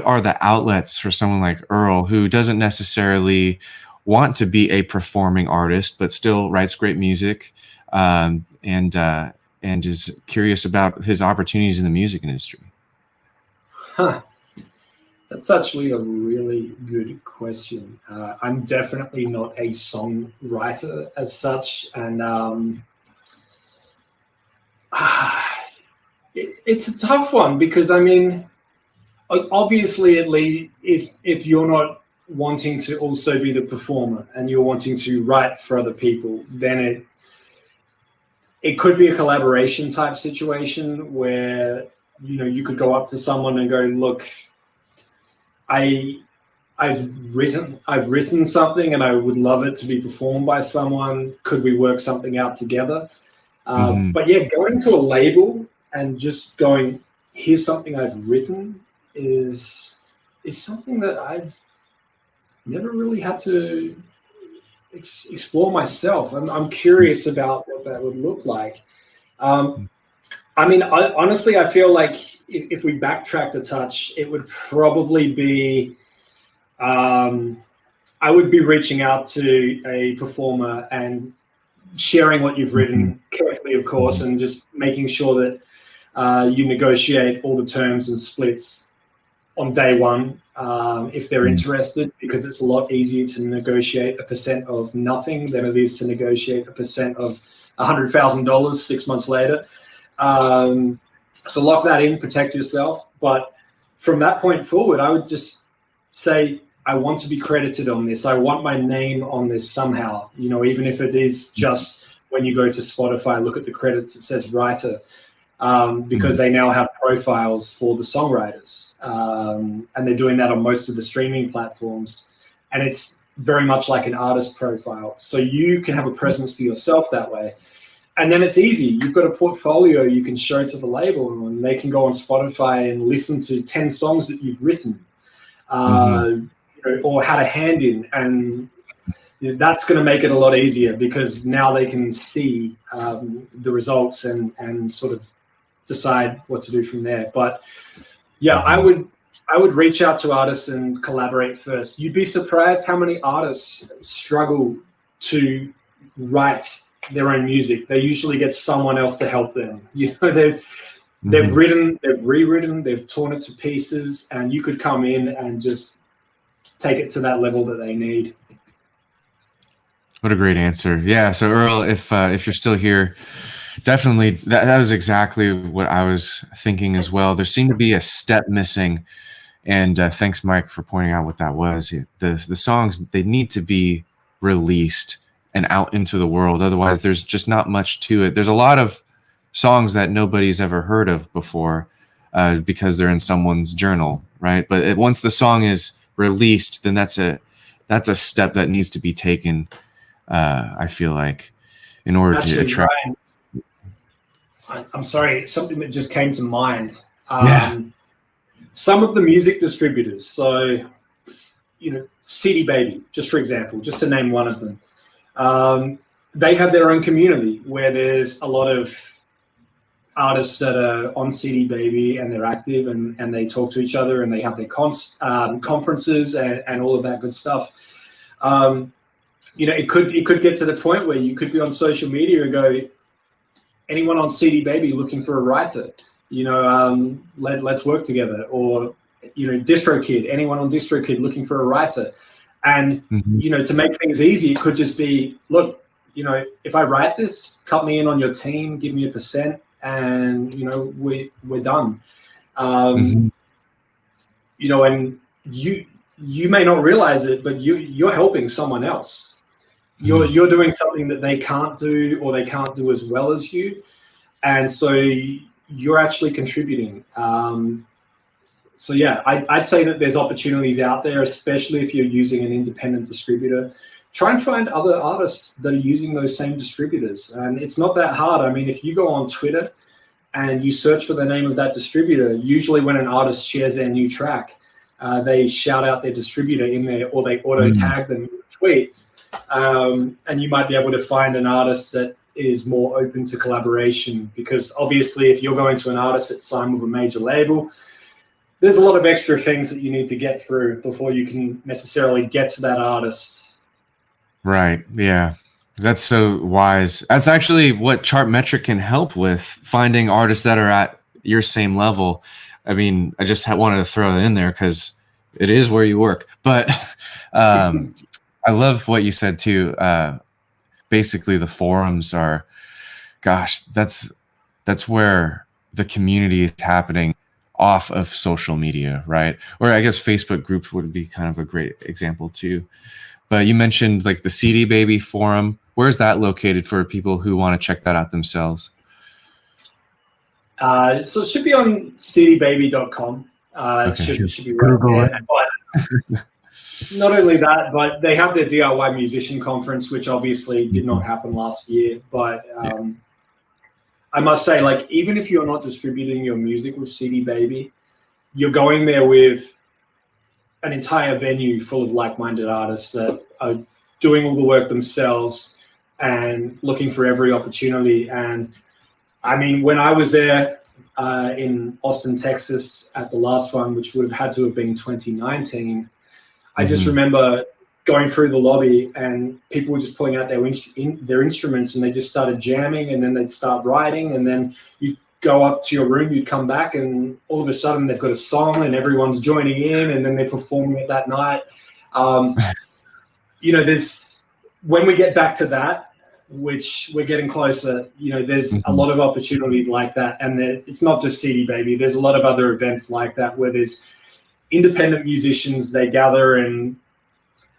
are the outlets for someone like Earl, who doesn't necessarily want to be a performing artist, but still writes great music, and is curious about his opportunities in the music industry? That's actually a really good question. I'm definitely not a songwriter as such, and it's a tough one, because I mean, obviously, at least if you're not wanting to also be the performer and you're wanting to write for other people, then it could be a collaboration type situation where you could go up to someone and go, look, I've written something and I would love it to be performed by someone. Could we work something out together? But yeah, going to a label and just going, here's something I've written is something that I've never really had to explore myself. I'm curious about what that would look like. I mean, honestly, I feel like if we backtracked a touch, it would probably be, I would be reaching out to a performer and sharing what you've written carefully, of course, and just making sure that you negotiate all the terms and splits on day one, if they're interested, because it's a lot easier to negotiate a % of nothing than it is to negotiate a % of $100,000 6 months later. So lock that in, protect yourself. But from that point forward, I would just say, I want to be credited on this. I want my name on this somehow, even if it is just when you go to Spotify, look at the credits, it says writer, because they now have profiles for the songwriters. And they're doing that on most of the streaming platforms. And it's very much like an artist profile. So you can have a presence for yourself that way. And then it's easy. You've got a portfolio you can show to the label, and they can go on Spotify and listen to 10 songs that you've written, or had a hand in. And that's going to make it a lot easier, because now they can see the results and sort of decide what to do from there. But yeah, I would reach out to artists and collaborate first. You'd be surprised how many artists struggle to write their own music. They usually get someone else to help them. They've written, they've rewritten, they've torn it to pieces, and you could come in and just take it to that level that they need. What a great answer. Yeah. So Earl, if you're still here, definitely that was exactly what I was thinking as well. There seemed to be a step missing, and thanks, Mike, for pointing out what that was. The songs, they need to be released and out into the world. Otherwise, there's just not much to it. There's a lot of songs that nobody's ever heard of before because they're in someone's journal, right? But once the song is released, then that's a step that needs to be taken. I feel like, in order to attract. Ryan, I'm sorry, something that just came to mind. Some of the music distributors, so CD Baby, just for example, just to name one of them. They have their own community where there's a lot of artists that are on CD Baby, and they're active, and they talk to each other, and they have their conferences and all of that good stuff. It could get to the point where you could be on social media and go, anyone on CD Baby looking for a writer, let's work together. Or, DistroKid, anyone on DistroKid looking for a writer. And, to make things easy, it could just be, look, if I write this, cut me in on your team, give me a %, and, we're done. And you may not realize it, but you're helping someone else. You're doing something that they can't do, or they can't do as well as you. And so you're actually contributing. So yeah, I'd say that there's opportunities out there, especially if you're using an independent distributor. Try and find other artists that are using those same distributors. And it's not that hard. I mean, if you go on Twitter and you search for the name of that distributor, usually when an artist shares their new track, they shout out their distributor in there, or they auto tag them in a tweet. And you might be able to find an artist that is more open to collaboration, because obviously if you're going to an artist that's signed with a major label, there's a lot of extra things that you need to get through before you can necessarily get to that artist. Right. Yeah. That's so wise. That's actually what Chartmetric can help with, finding artists that are at your same level. I mean, I just wanted to throw it in there because it is where you work. But I love what you said too. Basically, the forums are, gosh, that's where the community is happening off of social media, right? Or I guess Facebook groups would be kind of a great example too. But you mentioned like the CD Baby forum. Where's that located for people who want to check that out themselves? So it should be on cdbaby.com. Okay. It should be right there. But not only that, but they have their DIY musician conference, which obviously did not happen last year. But I must say, like, even if you're not distributing your music with CD Baby, you're going there with an entire venue full of like-minded artists that are doing all the work themselves and looking for every opportunity. And I mean, when I was there in Austin, Texas at the last one, which would have had to have been 2019, I just remember going through the lobby and people were just pulling out their instruments and they just started jamming, and then they'd start writing, and then you'd go up to your room, you'd come back, and all of a sudden they've got a song and everyone's joining in, and then they're performing it that night. When we get back to that, which we're getting closer. There's a lot of opportunities like that, and it's not just CD Baby. There's a lot of other events like that where there's independent musicians. They gather, and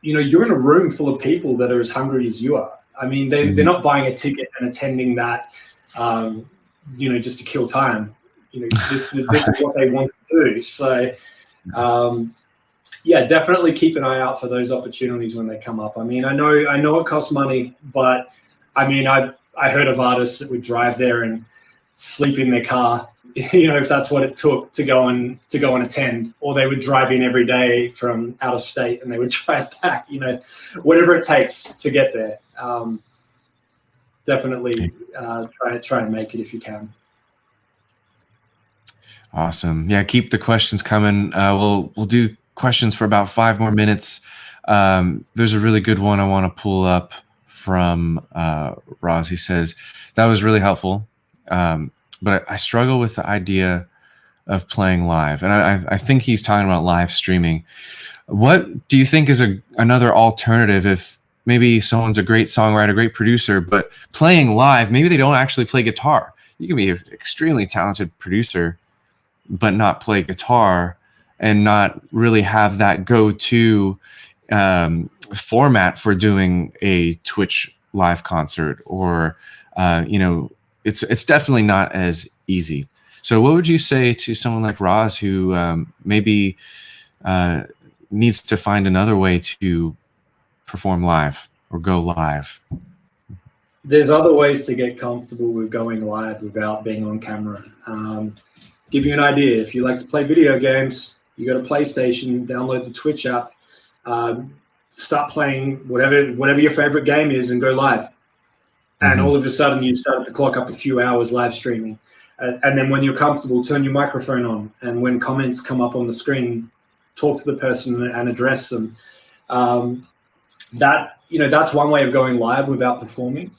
you're in a room full of people that are as hungry as you are. I mean, they're not buying a ticket and attending that, just to kill time. This is what they want to do. So, definitely keep an eye out for those opportunities when they come up. I mean, I know it costs money, but I mean, I heard of artists that would drive there and sleep in their car, if that's what it took to go and attend, or they would drive in every day from out of state and they would drive back, whatever it takes to get there. Definitely try and make it if you can. Awesome. Yeah, keep the questions coming. We'll do questions for about 5 more minutes. There's a really good one I want to pull up from Roz. He says, that was really helpful, but I struggle with the idea of playing live. And I think he's talking about live streaming. What do you think is another alternative if maybe someone's a great songwriter, great producer, but playing live, maybe they don't actually play guitar? You can be an extremely talented producer, but not play guitar and not really have that go-to format for doing a Twitch live concert, or it's definitely not as easy. So what would you say to someone like Roz who maybe needs to find another way to perform live or go live? There's other ways to get comfortable with going live without being on camera. Give you an idea. If you like to play video games, you go to PlayStation, download the Twitch app, start playing whatever your favorite game is, and go live. And all of a sudden, you start to clock up a few hours live streaming. And then when you're comfortable, turn your microphone on. And when comments come up on the screen, talk to the person and address them. That's one way of going live without performing.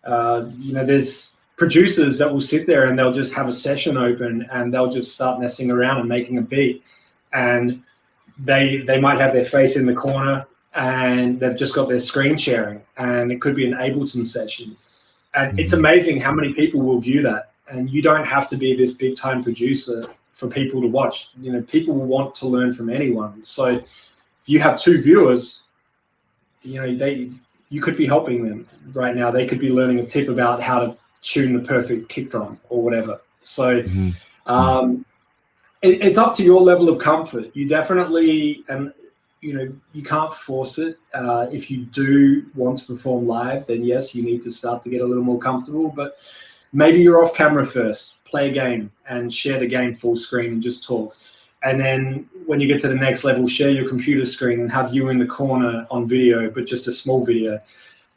There's producers that will sit there and they'll just have a session open and they'll just start messing around and making a beat. And they might have their face in the corner and they've just got their screen sharing, and it could be an Ableton session. And it's amazing how many people will view that. And you don't have to be this big time producer for people to watch. People will want to learn from anyone. So if you have 2 viewers, you could be helping them right now. They could be learning a tip about how to tune the perfect kick drum or whatever. So it's up to your level of comfort. You definitely, and you can't force it. If you do want to perform live, then yes, you need to start to get a little more comfortable, but maybe you're off camera first, play a game and share the game full screen and just talk. And then when you get to the next level, share your computer screen and have you in the corner on video, but just a small video.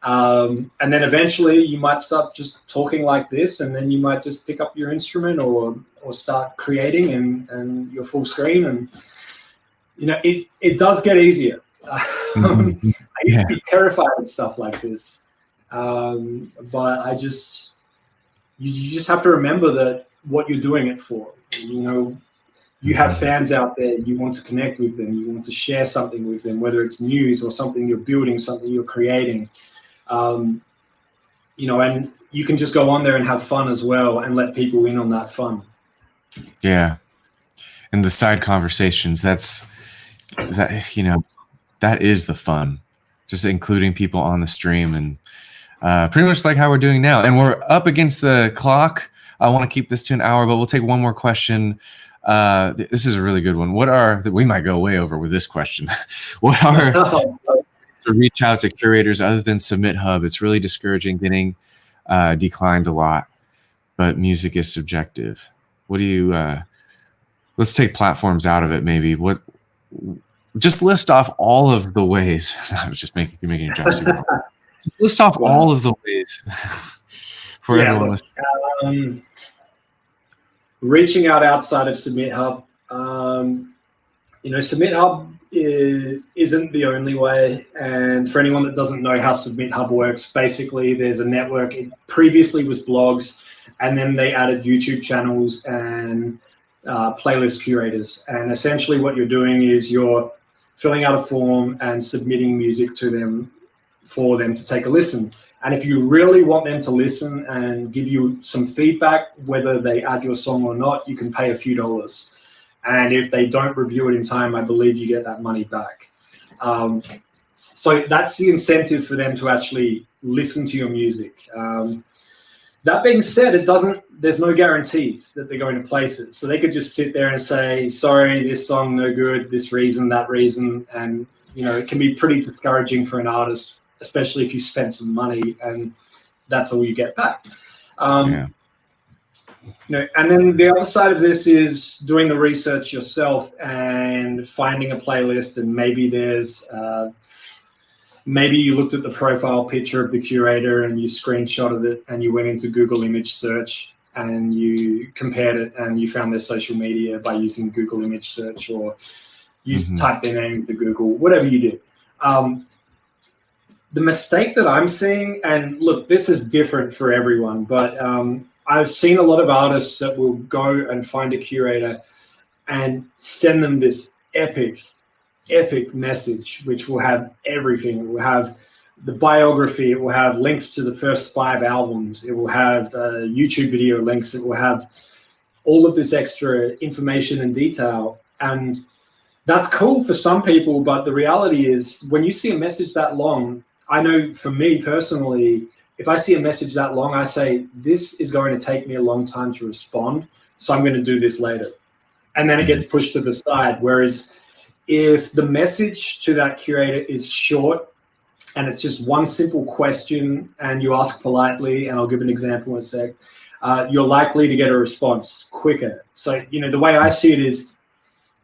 And then eventually you might start just talking like this, and then you might just pick up your instrument or start creating and your full screen. And, it does get easier. I used to be terrified of stuff like this. But you just have to remember that what you're doing it for. You have fans out there, you want to connect with them, you want to share something with them, whether it's news or something you're building, something you're creating. And you can just go on there and have fun as well and let people in on that fun. Yeah. And the side conversations, that is the fun, just including people on the stream, and pretty much like how we're doing now. And we're up against the clock. I want to keep this to an hour, but we'll take one more question. This is a really good one. We might go way over with this question. What are to reach out to curators other than Submit Hub? It's really discouraging, getting declined a lot, but music is subjective. What do you, let's take platforms out of it. Maybe just list off all of the ways. I was just making a job. Just list off all of the ways for everyone. Reaching out outside of Submit Hub. Submit Hub isn't the only way. And for anyone that doesn't know how Submit Hub works, basically there's a network. It previously was blogs, and then they added YouTube channels and playlist curators. And essentially what you're doing is you're filling out a form and submitting music to them for them to take a listen. And if you really want them to listen and give you some feedback, whether they add your song or not, you can pay a few dollars. And if they don't review it in time, I believe you get that money back. So that's the incentive for them to actually listen to your music. That being said, there's no guarantees that they're going to place it. So they could just sit there and say, sorry, this song no good, this reason, that reason. And, it can be pretty discouraging for an artist, especially if you spend some money and that's all you get back. And then the other side of this is doing the research yourself and finding a playlist, and maybe there's maybe you looked at the profile picture of the curator and you screenshotted it and you went into Google image search and you compared it and you found their social media by using Google image search, or you typed their name into Google, whatever you did. The mistake that I'm seeing, and look, this is different for everyone, but I've seen a lot of artists that will go and find a curator and send them this epic message, which will have everything. It will have the biography. It will have links to the first 5 albums. It will have YouTube video links. It will have all of this extra information and detail. And that's cool for some people, but the reality is when you see a message that long, I know for me personally, if I see a message that long, I say, this is going to take me a long time to respond, so I'm going to do this later. And then it gets pushed to the side. Whereas if the message to that curator is short and it's just one simple question and you ask politely, and I'll give an example in a sec, you're likely to get a response quicker. So, the way I see it is,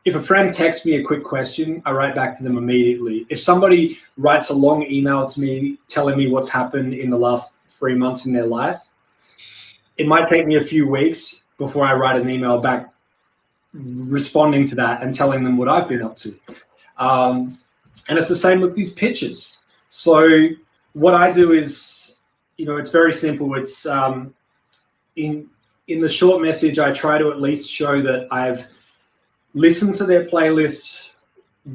if a friend texts me a quick question, I write back to them immediately. If somebody writes a long email to me telling me what's happened in the last 3 months in their life, it might take me a few weeks before I write an email back responding to that and telling them what I've been up to. And it's the same with these pitches. So what I do is, it's very simple. It's in the short message, I try to at least show that I've listened to their playlist,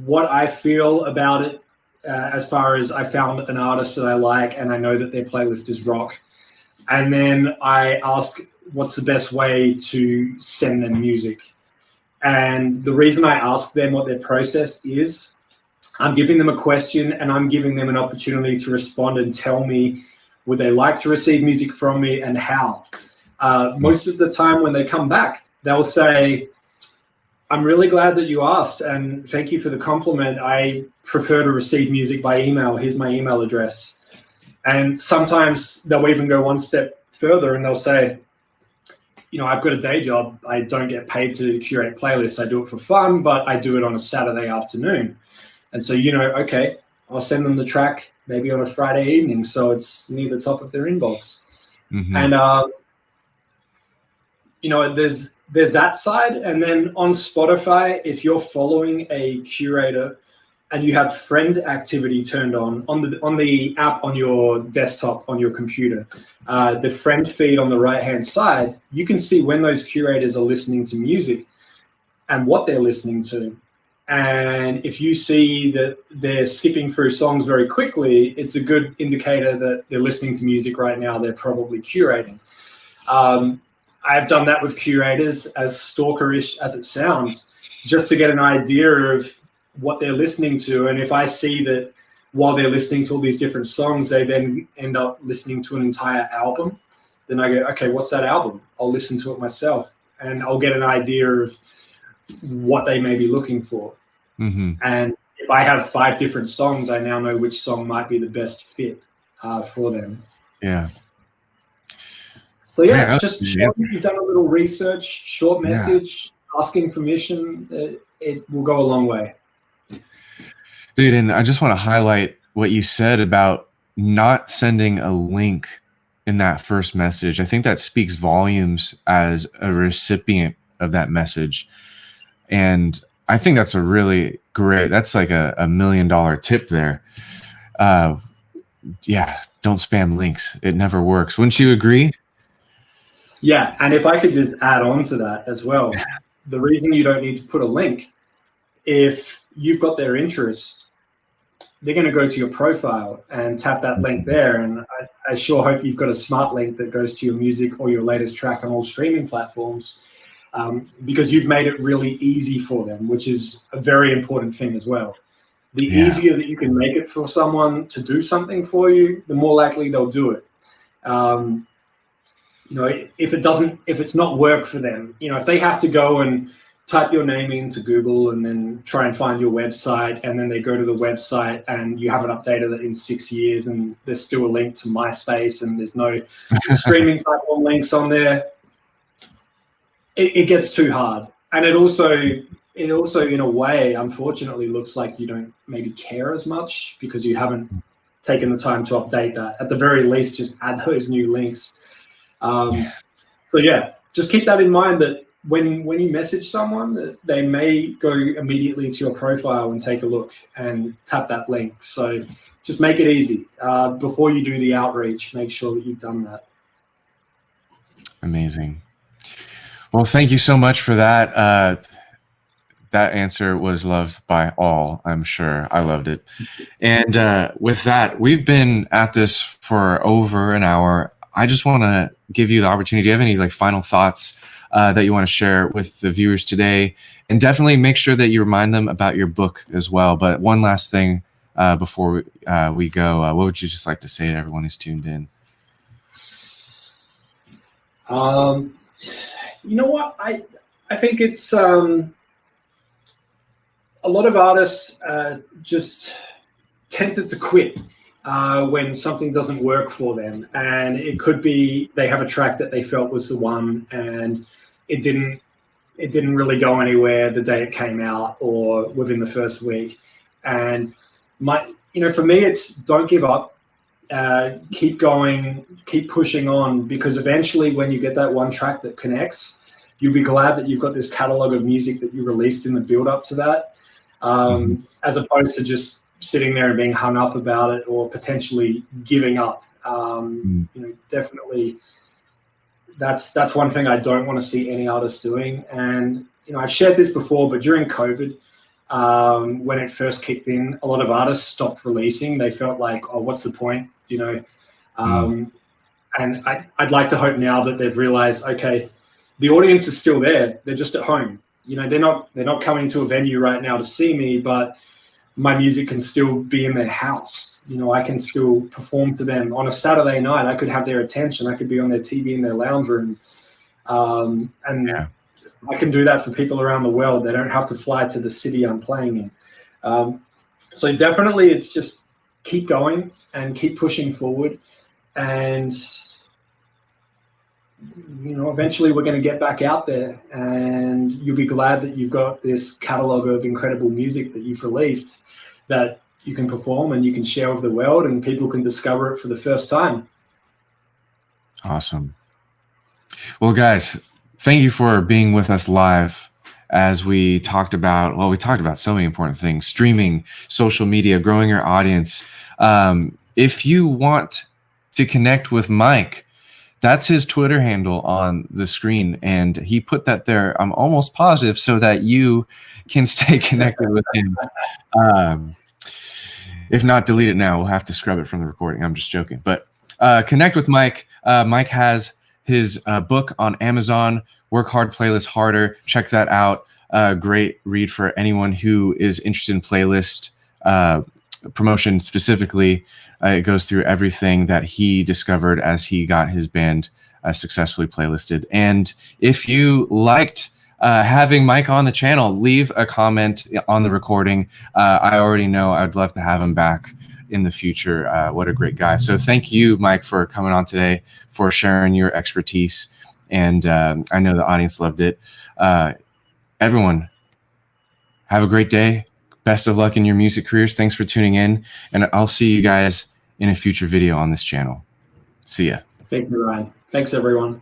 what I feel about it, as far as I found an artist that I like and I know that their playlist is rock. And then I ask, what's the best way to send them music? And the reason I ask them what their process is, I'm giving them a question and I'm giving them an opportunity to respond and tell me, would they like to receive music from me and how? Most of the time when they come back, they'll say, I'm really glad that you asked and thank you for the compliment. I prefer to receive music by email. Here's my email address. And sometimes they'll even go one step further and they'll say, I've got a day job. I don't get paid to curate playlists. I do it for fun, but I do it on a Saturday afternoon. And so, okay, I'll send them the track maybe on a Friday evening, so it's near the top of their inbox. And, there's that side. And then on Spotify, if you're following a curator and you have friend activity turned on the app on your desktop, on your computer, the friend feed on the right-hand side, you can see when those curators are listening to music and what they're listening to. And if you see that they're skipping through songs very quickly, it's a good indicator that they're listening to music right now. They're probably curating. I've done that with curators, as stalkerish as it sounds, just to get an idea of what they're listening to. And if I see that while they're listening to all these different songs, they then end up listening to an entire album, then I go, okay, what's that album? I'll listen to it myself and I'll get an idea of what they may be looking for. And if I have 5 different songs, I now know which song might be the best fit for them. Yeah. So just you've done a little research, short message, asking permission, it will go a long way. Dude, and I just want to highlight what you said about not sending a link in that first message. I think that speaks volumes as a recipient of that message. And I think that's a really great, that's like a $1 million tip there. Don't spam links. It never works. Wouldn't you agree? Yeah, and if I could just add on to that as well, the reason you don't need to put a link, if you've got their interest, they're going to go to your profile and tap that link there. And I sure hope you've got a smart link that goes to your music or your latest track on all streaming platforms, because you've made it really easy for them, which is a very important thing as well. The easier that you can make it for someone to do something for you, the more likely they'll do it. If it's not work for them, if they have to go and type your name into Google and then try and find your website, and then they go to the website and you haven't updated it in 6 years and there's still a link to MySpace and there's no streaming platform links on there, it gets too hard. And it also in a way, unfortunately, looks like you don't maybe care as much because you haven't taken the time to update that. At the very least, just add those new links. Just keep that in mind, that when you message someone, that they may go immediately to your profile and take a look and tap that link. So just make it easy. Before you do the outreach, make sure that you've done that. Amazing. Well, thank you so much for that. That answer was loved by all, I'm sure. I loved it. And with that, we've been at this for over an hour. I just want to give you the opportunity. Do you have any final thoughts that you want to share with the viewers today? And definitely make sure that you remind them about your book as well. But one last thing before we go, what would you just like to say to everyone who's tuned in? You know what? I think it's a lot of artists just tempted to quit when something doesn't work for them. And it could be they have a track that they felt was the one and it didn't really go anywhere the day it came out or within the first week. And for me, it's don't give up. Keep going, keep pushing on, because eventually when you get that one track that connects, you'll be glad that you've got this catalog of music that you released in the build up to that, as opposed to just sitting there and being hung up about it or potentially giving up. Definitely that's one thing I don't want to see any artist doing. And, I've shared this before, but during COVID, when it first kicked in, a lot of artists stopped releasing. They felt like, oh, what's the point? And I'd like to hope now that they've realized, okay, the audience is still there. They're just at home. They're not coming to a venue right now to see me, but my music can still be in their house. I can still perform to them on a Saturday night. I could have their attention. I could be on their TV in their lounge room. I can do that for people around the world. They don't have to fly to the city I'm playing in. So definitely it's just keep going and keep pushing forward. And, eventually we're going to get back out there and you'll be glad that you've got this catalog of incredible music that you've released that you can perform and you can share with the world and people can discover it for the first time. Awesome. Well, guys, thank you for being with us live as we talked about so many important things: streaming, social media, growing your audience. If you want to connect with Mike, that's his Twitter handle on the screen, and he put that there, I'm almost positive, so that you can stay connected with him. If not, delete it now. We'll have to scrub it from the recording. I'm just joking. But connect with Mike. Mike has his book on Amazon, Work Hard, Playlist Harder. Check that out. Great read for anyone who is interested in playlist promotion specifically. It goes through everything that he discovered as he got his band successfully playlisted. And if you liked having Mike on the channel, leave a comment on the recording. I already know I'd love to have him back in the future. What a great guy. So thank you, Mike, for coming on today, for sharing your expertise. And I know the audience loved it. Everyone, have a great day. Best of luck in your music careers. Thanks for tuning in. And I'll see you guys in a future video on this channel. See ya. Thank you, Ryan. Thanks, everyone.